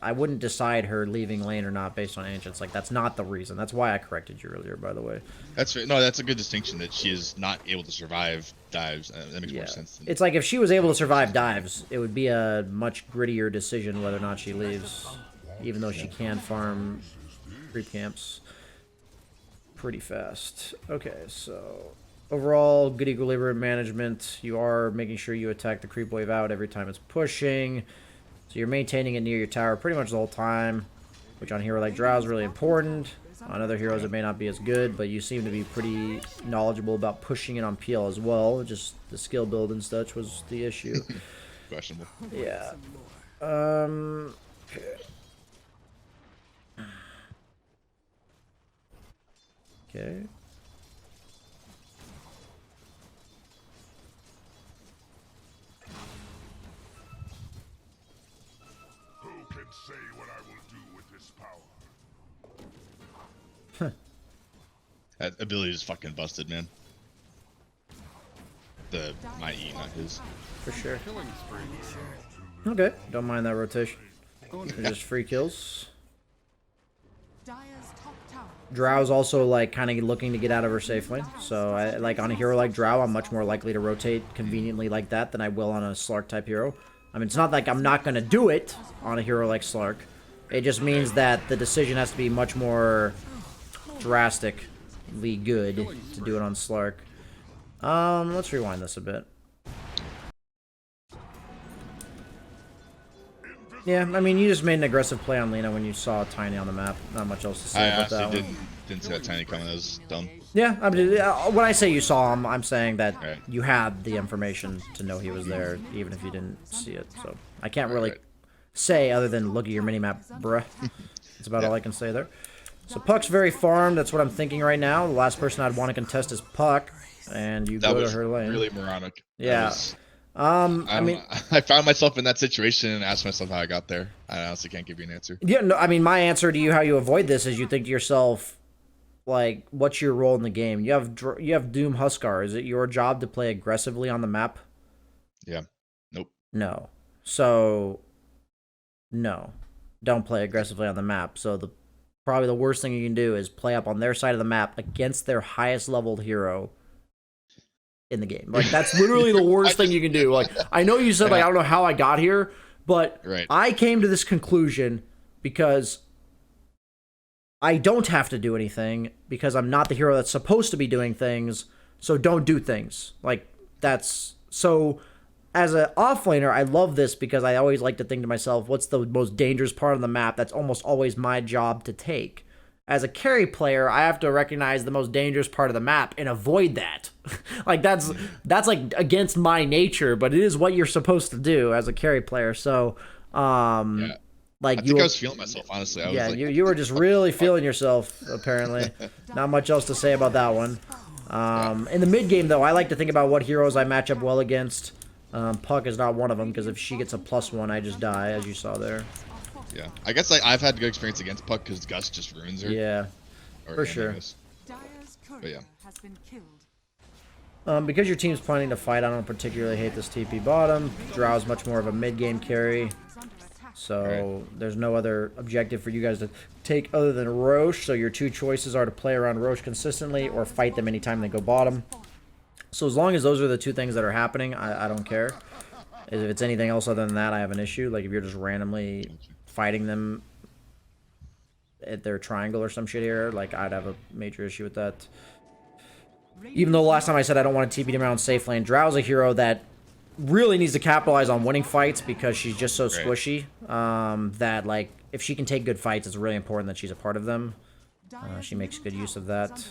I wouldn't decide her leaving lane or not based on ancients. Like that's not the reason. That's why I corrected you earlier, by the way. That's right. No, that's a good distinction that she is not able to survive dives. That makes Yeah. more sense. Than It's like if she was able to survive dives, it would be a much grittier decision whether or not she leaves. Even though she can farm creep camps pretty fast. Okay, so overall, good equilibrium management. You are making sure you attack the creep wave out every time it's pushing. So you're maintaining it near your tower pretty much the whole time, which on a hero like Drow is really important. On other heroes it may not be as good, but you seem to be pretty knowledgeable about pushing it on PL as well. Just the skill build and such was the issue. questionable. Yeah. Okay. Who can say what I will do with this power? That ability is fucking busted, man. My E, not his. For sure. Okay, don't mind that rotation. They're just free kills. Dire's top tower. Drow's also like kind of looking to get out of her safe lane. So I like on a hero like Drow, I'm much more likely to rotate conveniently like that than I will on a Slark type hero. I mean, it's not like I'm not gonna do it on a hero like Slark. It just means that the decision has to be much more drastically good to do it on Slark. Let's rewind this a bit. Yeah, I mean, you just made an aggressive play on Lena when you saw Tiny on the map. Not much else to I say about that actually one. didn't see that Tiny coming. That was dumb. Yeah, I mean, when I say you saw him, I'm saying that Right. you had the information to know he was there, even if you didn't see it. So I can't really Right. say other than look at your minimap, bruh. That's about all I can say there. So Puck's very farmed. That's what I'm thinking right now. The last person I'd want to contest is Puck, and you That go to was her lane. really moronic. That Yeah. was- I mean, I found myself in that situation and asked myself how I got there. I honestly can't give you an answer. yeah, no, I mean, my answer to you, how you avoid this, is you think to yourself, like, what's your role in the game? You have Doom Huskar. Is it your job to play aggressively on the map? Yeah. Nope. No. So, no. Don't play aggressively on the map. So probably the worst thing you can do is play up on their side of the map against their highest leveled hero in the game. Like, that's literally the worst thing you can do. Like, I know you said, like, I don't know how I got here, but Right. I came to this conclusion because I don't have to do anything because I'm not the hero that's supposed to be doing things, so don't do things. Like, that's... So, as an offlaner, I love this because I always like to think to myself, what's the most dangerous part of the map? That's almost always my job to take. As a carry player, I have to recognize the most dangerous part of the map and avoid that. Like, that's like against my nature, but it is what you're supposed to do as a carry player. So, Yeah. like I you think were, I was feeling myself, honestly. I was yeah, like, you were just really feeling yourself, apparently. Not much else to say about that one. In the mid game, though, I like to think about what heroes I match up well against. Puck is not one of them, because if she gets a +1, I just die, as you saw there. yeah. I guess like I've had good experience against Puck because Gus just ruins her. Yeah, Or for sure. anyways. Dire's yeah. courier has been killed. Because your team's planning to fight, I don't particularly hate this TP bottom. Drow is much more of a mid-game carry, Is under attack. so there's no other objective for you guys to take other than Roche, so your two choices are to play around Roche consistently or fight them anytime they go bottom. So as long as those are the two things that are happening, I don't care. If it's anything else other than that, I have an issue. Like if you're just randomly fighting them at their triangle or some shit here, like I'd have a major issue with that. Even though last time I said I don't want to TP them around safe lane, Drow's a hero that really needs to capitalize on winning fights because she's just so squishy. That like if she can take good fights, it's really important that she's a part of them. She makes good use of that.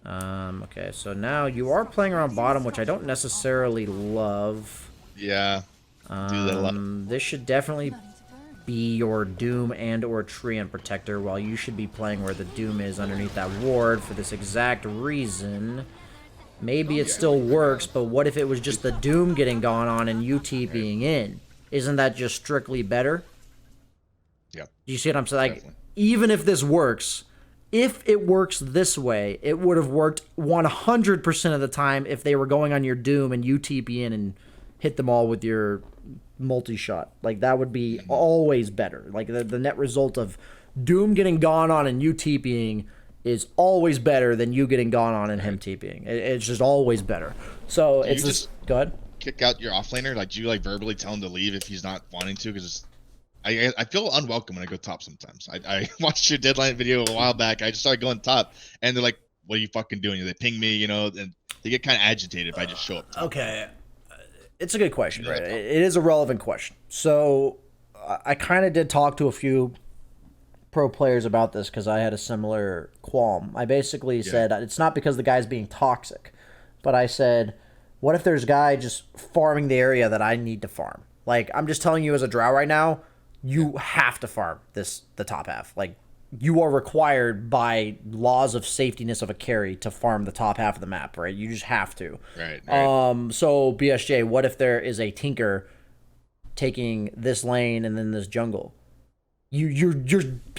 Okay, so now you are playing around bottom, which I don't necessarily love. Yeah. This should definitely be your Doom and or Treant Protector, while you should be playing where the Doom is underneath that ward for this exact reason. Maybe it still works, but what if it was just the Doom getting gone on and UT being in? Isn't that just strictly better? Yep. Do you see what I'm saying? Like, even if this works, if it works this way, it would have worked 100% of the time if they were going on your Doom and UTP in and hit them all with your multi-shot. Like, that would be always better. Like, the net result of Doom getting gone on and you TPing is always better than you getting gone on and him TPing. It's just always better. So it's just... Go ahead. Kick out your offlaner? Like, do you, like, verbally tell him to leave if he's not wanting to? Because I feel unwelcome when I go top sometimes. I watched your deadline video a while back. I just started going top, and they're like, what are you fucking doing? They ping me, you know, and they get kind of agitated if I just show up top. Okay. It's a good question, right? It is a relevant question. So I kind of did talk to a few pro players about this because I had a similar qualm. I basically said it's not because the guy's being toxic, but I said, what if there's a guy just farming the area that I need to farm? Like, I'm just telling you as a drow right now, you have to farm the top half. Like, you are required by laws of safetyness of a carry to farm the top half of the map, right? You just have to. Right. So BSJ, what if there is a tinker taking this lane and then this jungle? You're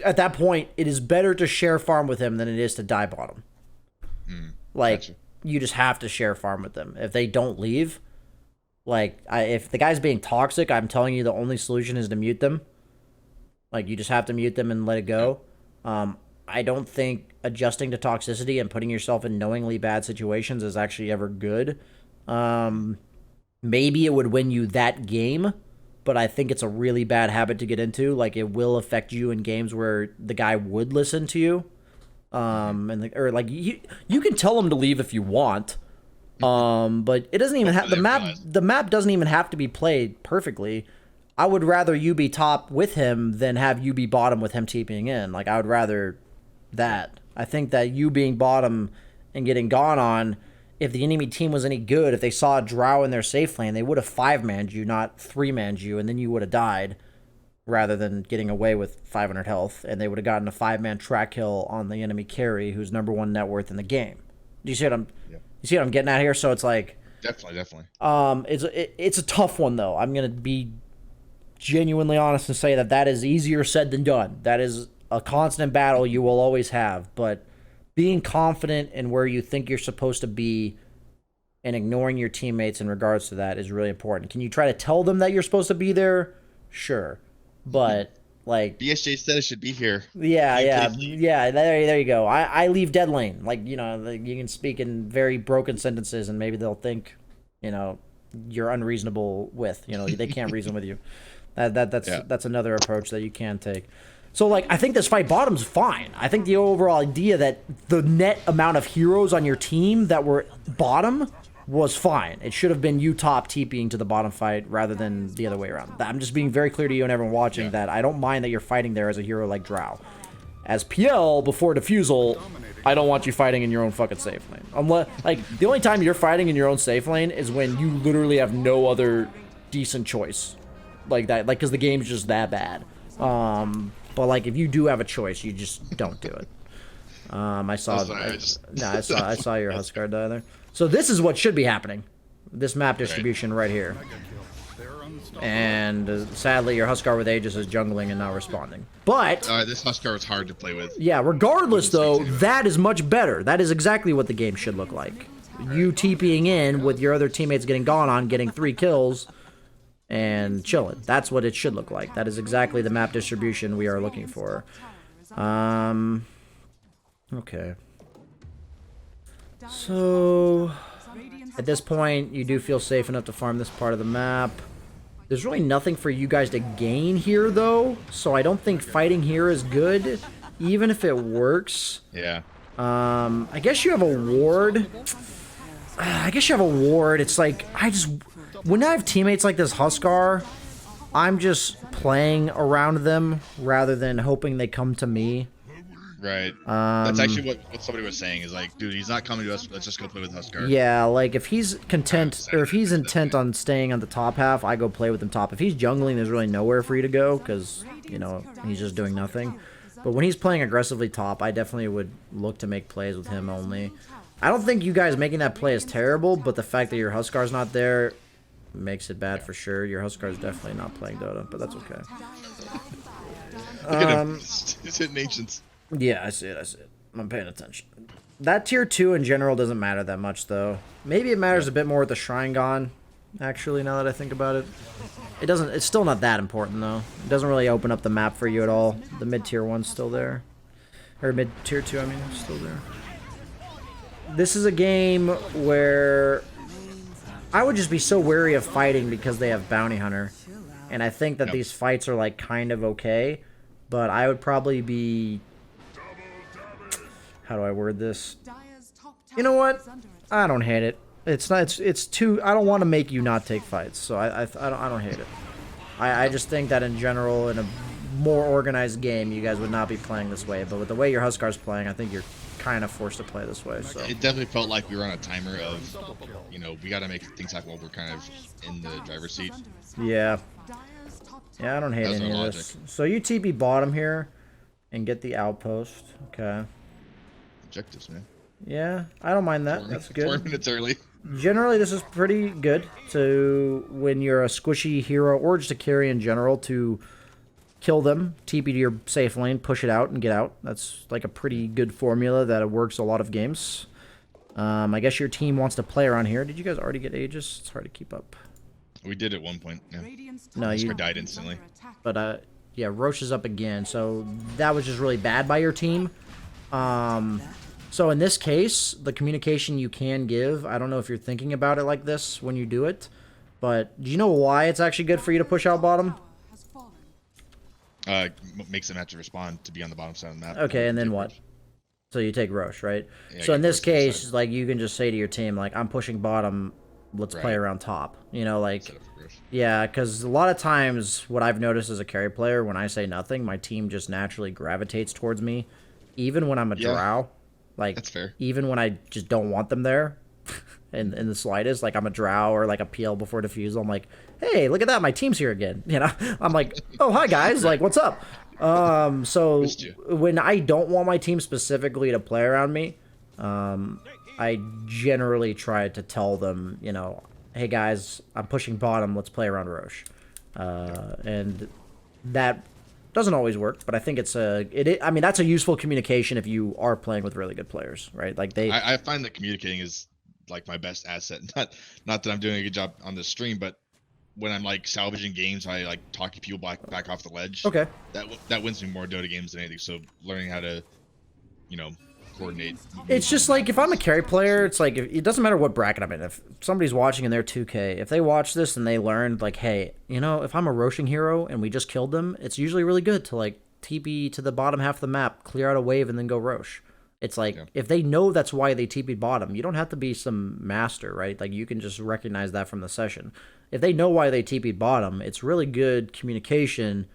at that point, it is better to share farm with him than it is to die bottom. Like, you just have to share farm with them. If they don't leave, like, if the guy's being toxic, I'm telling you the only solution is to mute them. Like, you just have to mute them and let it go. I don't think adjusting to toxicity and putting yourself in knowingly bad situations is actually ever good. Maybe it would win you that game, but I think it's a really bad habit to get into. Like, it will affect you in games where the guy would listen to you. You can tell him to leave if you want. But it doesn't even have the map doesn't even have to be played perfectly. I would rather you be top with him than have you be bottom with him TPing in. Like, I would rather that. I think that you being bottom and getting gone on, if the enemy team was any good, if they saw a drow in their safe lane, they would have 5-manned you, not 3-manned you, and then you would have died rather than getting away with 500 health, and they would have gotten a 5-man track kill on the enemy carry who's #1 net worth in the game. Do you see what I'm you see what I'm getting at here? So it's like Definitely. It's a tough one though. I'm gonna be genuinely honest and say that is easier said than done. That is a constant battle you will always have, but being confident in where you think you're supposed to be and ignoring your teammates in regards to that is really important. Can you try to tell them that you're supposed to be there? Sure. But, like... BSJ said it should be here. Yeah, there you go. I leave dead lane. Like, you know, you can speak in very broken sentences and maybe they'll think, you know, you're unreasonable with. You know, they can't reason with you. That's another approach that you can take. So, like, I think this fight bottom's fine. I think the overall idea that the net amount of heroes on your team that were bottom was fine. It should have been you top TPing to the bottom fight rather than the other way around. I'm just being very clear to you and everyone watching that I don't mind that you're fighting there as a hero like Drow. As PL, before Diffusal, I don't want you fighting in your own fucking safe lane. Unless, like, the only time you're fighting in your own safe lane is when you literally have no other decent choice. Like that, like, because the game's just that bad. But like, if you do have a choice, you just don't do it. I saw your Huskar die there. So this is what should be happening. This map distribution right here. And sadly, your Huskar with Aegis is jungling and not responding. But this Huskar is hard to play with. Yeah, regardless though, that is much better. That is exactly what the game should look like. You TPing in with your other teammates getting gone on, getting 3 kills. And chilling. That's what it should look like. That is exactly the map distribution we are looking for. Okay. So, at this point, you do feel safe enough to farm this part of the map. There's really nothing for you guys to gain here, though. So I don't think fighting here is good, even if it works. Yeah. I guess you have a ward. It's like, when I have teammates like this Huskar, I'm just playing around them rather than hoping they come to me. Right. That's actually what somebody was saying is like, dude, he's not coming to us. Let's just go play with Huskar. Yeah, like if he's content or if he's intent on staying on the top half, I go play with him top. If he's jungling, there's really nowhere for you to go because, you know, he's just doing nothing. But when he's playing aggressively top, I definitely would look to make plays with him only. I don't think you guys making that play is terrible, but the fact that your Huskar's not there makes it bad for sure. Your Huskar's definitely not playing Dota, but that's okay. Look at him. He's hitting ancients. Yeah, I see it. I'm paying attention. That tier 2 in general doesn't matter that much, though. Maybe it matters a bit more with the Shrine gone, actually, now that I think about it. It's still not that important, though. It doesn't really open up the map for you at all. The mid-tier 1's still there. Or mid-tier 2, I mean, still there. This is a game where I would just be so wary of fighting because they have Bounty Hunter. And I think that these fights are, like, kind of okay. But I would probably be... How do I word this? You know what? I don't hate it. It's not. It's too. I don't want to make you not take fights, so I don't hate it. I just think that in general, in a more organized game, you guys would not be playing this way. But with the way your Huskar's playing, I think you're kind of forced to play this way. So it definitely felt like we were on a timer of, you know, we got to make things happen while we're kind of in the driver's seat. Yeah. Yeah, I don't hate any of this. So you TP bottom here, and get the outpost. Okay. Objectives, man. Yeah, I don't mind that. That's good. 4 minutes early. Generally, this is pretty good to when you're a squishy hero or just a carry in general to kill them, TP to your safe lane, push it out, and get out. That's like a pretty good formula that works a lot of games. I guess your team wants to play around here. Did you guys already get Aegis? It's hard to keep up. We did at one point. Yeah. No, you died instantly. But yeah, Roche is up again. So that was just really bad by your team. So in this case, the communication you can give, I don't know if you're thinking about it like this when you do it, but do you know why it's actually good for you to push out bottom? Makes them have to respond to be on the bottom side of the map. Okay, and then what? So you take Roche, right? Yeah, so in this case, like, you can just say to your team, like, I'm pushing bottom, let's play around top. You know, like, yeah, because a lot of times what I've noticed as a carry player, when I say nothing, my team just naturally gravitates towards me, even when I'm a drow. Like, that's fair. Even when I just don't want them there, in the slightest, like I'm a drow or like a PL before defusal, I'm like, hey, look at that, my team's here again. You know, I'm like, oh, hi guys, like, what's up? So when I don't want my team specifically to play around me, I generally try to tell them, you know, hey guys, I'm pushing bottom, let's play around Roche. And that doesn't always work, but I think I mean, that's a useful communication if you are playing with really good players, right? Like I find that communicating is like my best asset. Not that I'm doing a good job on this stream, but when I'm like salvaging games, I like talking people back off the ledge. Okay. That wins me more Dota games than anything. So learning how to, you know, coordinate. It's just like if I'm a carry player, it's like it doesn't matter what bracket I'm in. If somebody's watching and they're 2K, if they watch this and they learned like, hey, you know, if I'm a Roshing hero and we just killed them, it's usually really good to like TP to the bottom half of the map, clear out a wave, and then go Roche. It's like if they know that's why they TP'd bottom, you don't have to be some master, right? Like you can just recognize that from the session. If they know why they TP'd bottom, it's really good communication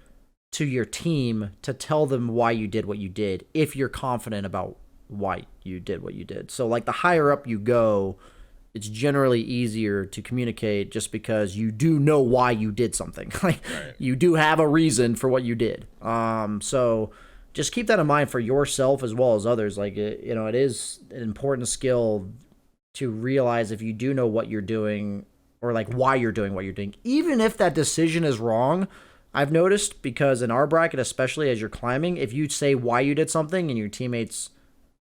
to your team to tell them why you did what you did if you're confident about why you did what you did. So like the higher up you go, it's generally easier to communicate just because you do know why you did something. Like you do have a reason for what you did. So just keep that in mind for yourself as well as others. Like you know, it is an important skill to realize if you do know what you're doing or like why you're doing what you're doing, even if that decision is wrong. I've noticed because in our bracket, especially as you're climbing, if you say why you did something and your teammates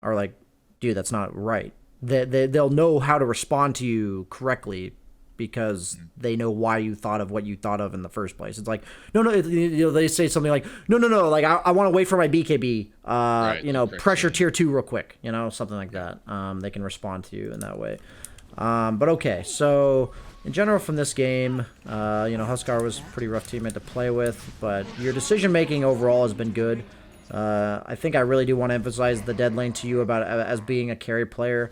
are like, dude, that's not right, they'll know how to respond to you correctly because they know why you thought of what you thought of in the first place. It's like, no, you know, they say something like, no, like I want to wait for my BKB, you know, pressure tier 2 real quick, you know, something like that. They can respond to you in that way. But okay, so in general from this game, you know, Huskar was a pretty rough teammate to play with, but your decision making overall has been good. I think I really do want to emphasize the dead lane to you about as being a carry player.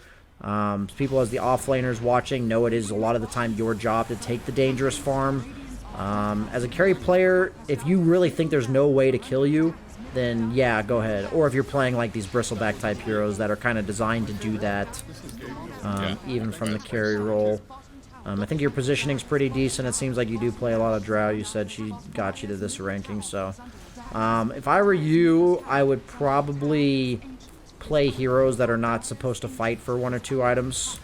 People as the offlaners watching know it is a lot of the time your job to take the dangerous farm. As a carry player, if you really think there's no way to kill you, then yeah, go ahead. Or if you're playing like these bristleback type heroes that are kind of designed to do that, even from the carry role. I think your positioning's pretty decent. It seems like you do play a lot of Drow. You said she got you to this ranking, so if I were you, I would probably play heroes that are not supposed to fight for 1 or 2 items.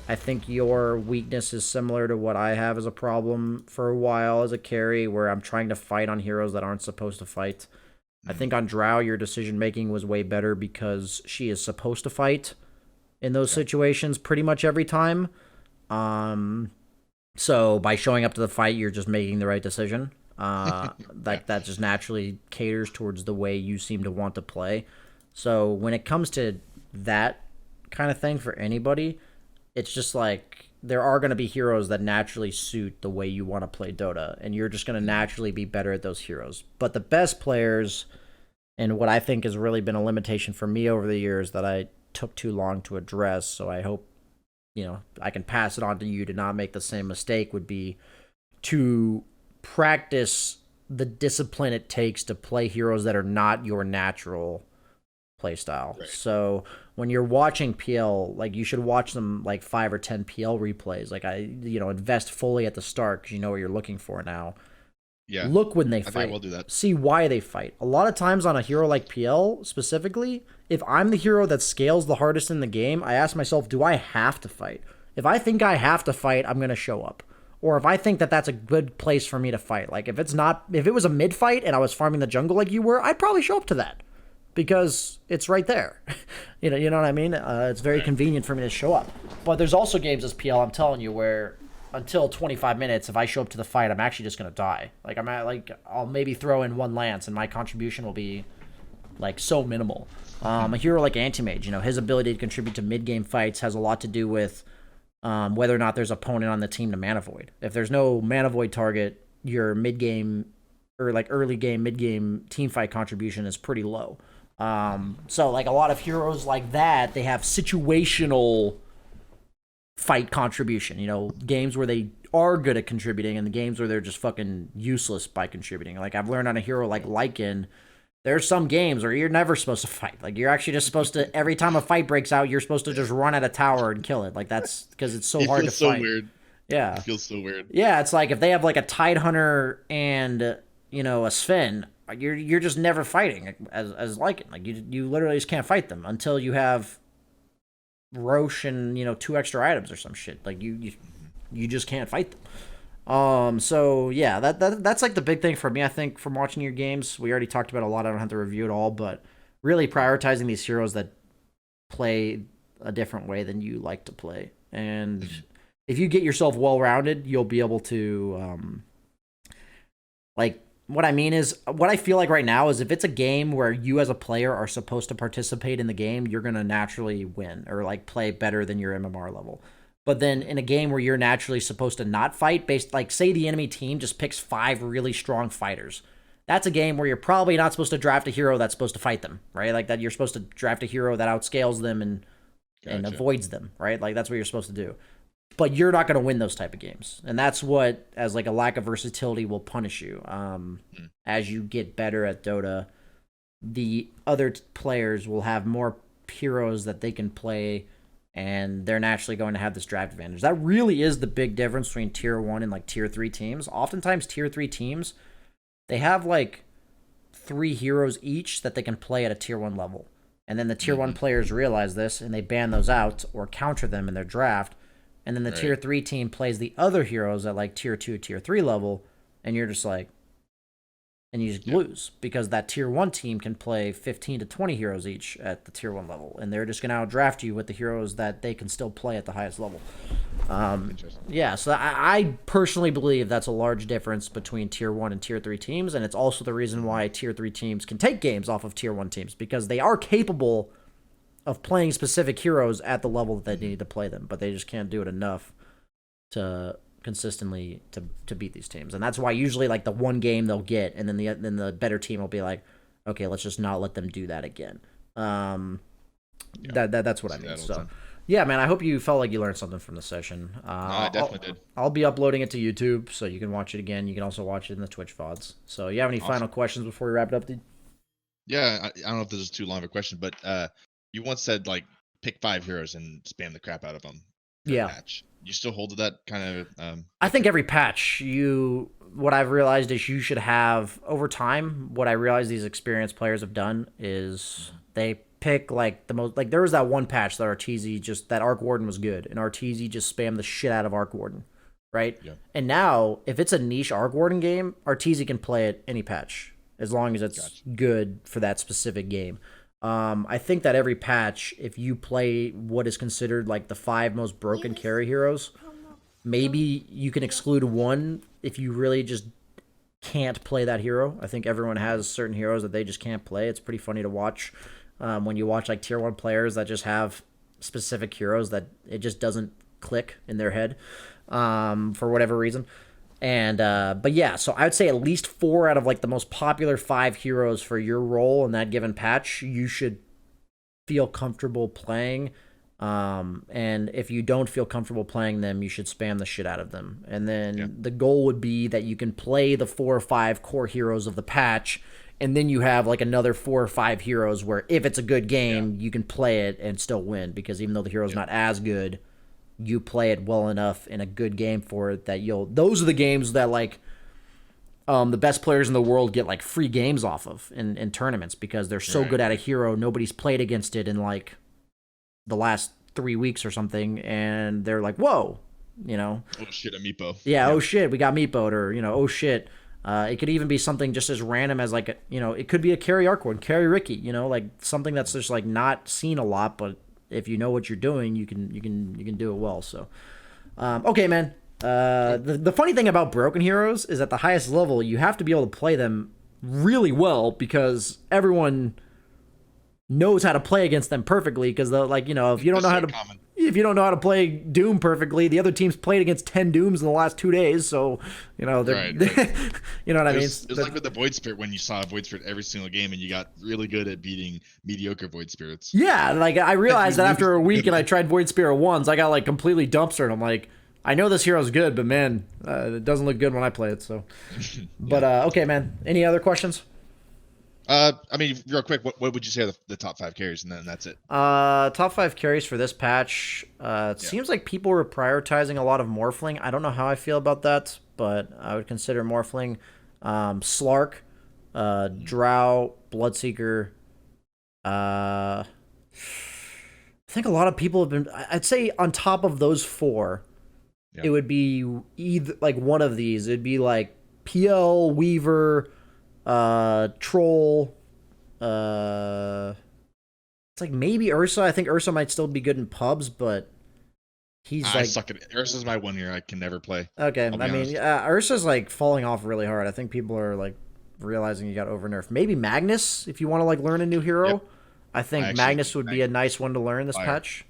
I think your weakness is similar to what I have as a problem for a while as a carry, where I'm trying to fight on heroes that aren't supposed to fight. I think on Drow, your decision-making was way better because she is supposed to fight in those situations pretty much every time. So by showing up to the fight, you're just making the right decision. That just naturally caters towards the way you seem to want to play. So when it comes to that kind of thing for anybody, it's just like there are going to be heroes that naturally suit the way you want to play Dota, and you're just going to naturally be better at those heroes. But the best players, and what I think has really been a limitation for me over the years that I took too long to address, so I hope I can pass it on to you to not make the same mistake, would be to practice the discipline it takes to play heroes that are not your natural playstyle. Right. So when you're watching PL, like you should watch them like 5 or 10 PL replays. Like invest fully at the start because you know what you're looking for now. Yeah. Look when they fight. I think we'll do that. See why they fight. A lot of times on a hero like PL specifically, if I'm the hero that scales the hardest in the game, I ask myself, do I have to fight? If I think I have to fight, I'm going to show up. Or if I think that that's a good place for me to fight. Like if it was a mid fight and I was farming the jungle like you were, I'd probably show up to that because it's right there. you know what I mean? It's very convenient for me to show up. But there's also games as PL, I'm telling you, where until 25 minutes, if I show up to the fight, I'm actually just going to die. Like I'll maybe throw in 1 lance and my contribution will be like so minimal. A hero like Anti-Mage, his ability to contribute to mid-game fights has a lot to do with whether or not there's opponent on the team to mana void. If there's no mana void target, your mid-game or like early game, mid-game team fight contribution is pretty low. So like a lot of heroes like that, they have situational fight contribution, games where they are good at contributing and the games where they're just fucking useless by contributing. Like I've learned on a hero like Lycan, there's some games where you're never supposed to fight. Like you're actually just supposed to, every time a fight breaks out, you're supposed to just run at a tower and kill it. Like that's because it's so hard to fight. Weird. Yeah. It feels so weird. Yeah, it's like if they have like a Tidehunter and a Sven, you're just never fighting as Lycan. Like you literally just can't fight them until you have Roche and 2 extra items or some shit. Like you just can't fight them. So yeah, that's like the big thing for me, I think, from watching your games. We already talked about a lot. I don't have to review it all, but really prioritizing these heroes that play a different way than you like to play. And if you get yourself well-rounded, you'll be able to, what I mean is, what I feel like right now is if it's a game where you as a player are supposed to participate in the game, you're going to naturally win or like play better than your MMR level. But then in a game where you're naturally supposed to not fight, say the enemy team just picks 5 really strong fighters. That's a game where you're probably not supposed to draft a hero that's supposed to fight them, right? Like that you're supposed to draft a hero that outscales them and avoids them, right? Like that's what you're supposed to do. But you're not going to win those type of games. And that's what, as like a lack of versatility, will punish you. As you get better at Dota, the other players will have more heroes that they can play, and they're naturally going to have this draft advantage. That really is the big difference between tier 1 and like tier 3 teams. Oftentimes tier 3 teams, they have like 3 heroes each that they can play at a tier 1 level. And then the tier 1 players realize this and they ban those out or counter them in their draft. And then the tier 3 team plays the other heroes at like tier 2, tier 3 level, and you're just like, and you just lose because that tier 1 team can play 15 to 20 heroes each at the tier 1 level, and they're just going to outdraft you with the heroes that they can still play at the highest level. Yeah, so I personally believe that's a large difference between tier 1 and tier 3 teams, and it's also the reason why tier 3 teams can take games off of tier 1 teams, because they are capable of playing specific heroes at the level that they need to play them, but they just can't do it enough to consistently to beat these teams. And that's why usually like the one game they'll get, and then the better team will be like, okay, let's just not let them do that again. That's what I mean. So yeah, man, I hope you felt like you learned something from the session. I definitely did. I'll be uploading it to YouTube, so you can watch it again. You can also watch it in the Twitch VODs. So you have any final questions before we wrap it up, dude? Yeah, I don't know if this is too long of a question, but you once said like pick 5 heroes and spam the crap out of them. Yeah. Patch. You still hold to that kind of? I think every patch, what I've realized is you should have over time. What I realize these experienced players have done is they pick like the most. Like there was that one patch that that Arc Warden was good, and Arteezy just spammed the shit out of Arc Warden, right? Yeah. And now if it's a niche Arc Warden game, Arteezy can play it any patch as long as it's good for that specific game. I think that every patch, if you play what is considered like the 5 most broken carry heroes, maybe you can exclude one if you really just can't play that hero. I think everyone has certain heroes that they just can't play. It's pretty funny to watch when you watch like tier 1 players that just have specific heroes that it just doesn't click in their head for whatever reason. And but yeah, so I would say at least 4 out of like the most popular 5 heroes for your role in that given patch you should feel comfortable playing. And if you don't feel comfortable playing them, you should spam the shit out of them. And then the goal would be that you can play the 4 or 5 core heroes of the patch, and then you have like another 4 or 5 heroes where if it's a good game, you can play it and still win, because even though the hero's not as good, you play it well enough in a good game for it that those are the games that like the best players in the world get like free games off of in tournaments, because they're so good at a hero, nobody's played against it in like the last 3 weeks or something, and they're like, whoa, oh shit, a Meepo. Oh shit, we got Meepo'd, or oh shit. It could even be something just as random as like it could be a carry Arcwood, carry Ricky, like something that's just like not seen a lot, but if you know what you're doing, you can do it well. So okay, man. The funny thing about broken heroes is at the highest level you have to be able to play them really well, because everyone knows how to play against them perfectly, because if you don't know how to play Doom perfectly, the other team's played against 10 Dooms in the last 2 days, so they're you know what I mean. It was like with the Void Spirit, when you saw Void Spirit every single game and you got really good at beating mediocre Void Spirits. Yeah, like I realized that after a week and I tried Void Spirit once, I got like completely dumpstered. I'm like, I know this hero's good, but man, it doesn't look good when I play it. So, but okay, man. Any other questions? I mean, real quick, what would you say are the top 5 carries, and then that's it? Top 5 carries for this patch. It seems like people were prioritizing a lot of Morphling. I don't know how I feel about that, but I would consider Morphling, Slark, Drow, Bloodseeker. I think a lot of people have been. I'd say on top of those 4, it would be either like one of these. It'd be like PL, Weaver, Troll, it's like maybe Ursa. I think Ursa might still be good in pubs, but I suck at it. Ursa's my 1 year I can never play. Okay, I mean, Ursa's like falling off really hard. I think people are like realizing you got over nerfed. Maybe Magnus, if you want to like learn a new hero. Yep. I think Magnus would be a nice one to learn this patch.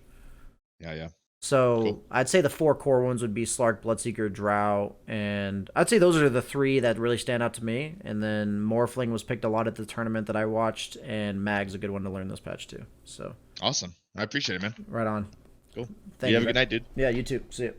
Yeah. So cool. I'd say the 4 core ones would be Slark, Bloodseeker, Drow, and I'd say those are the 3 that really stand out to me. And then Morphling was picked a lot at the tournament that I watched, and Mag's a good one to learn this patch too. So awesome. I appreciate it, man. Right on. Cool. Thank you. Have a good night, dude. Yeah, you too. See you.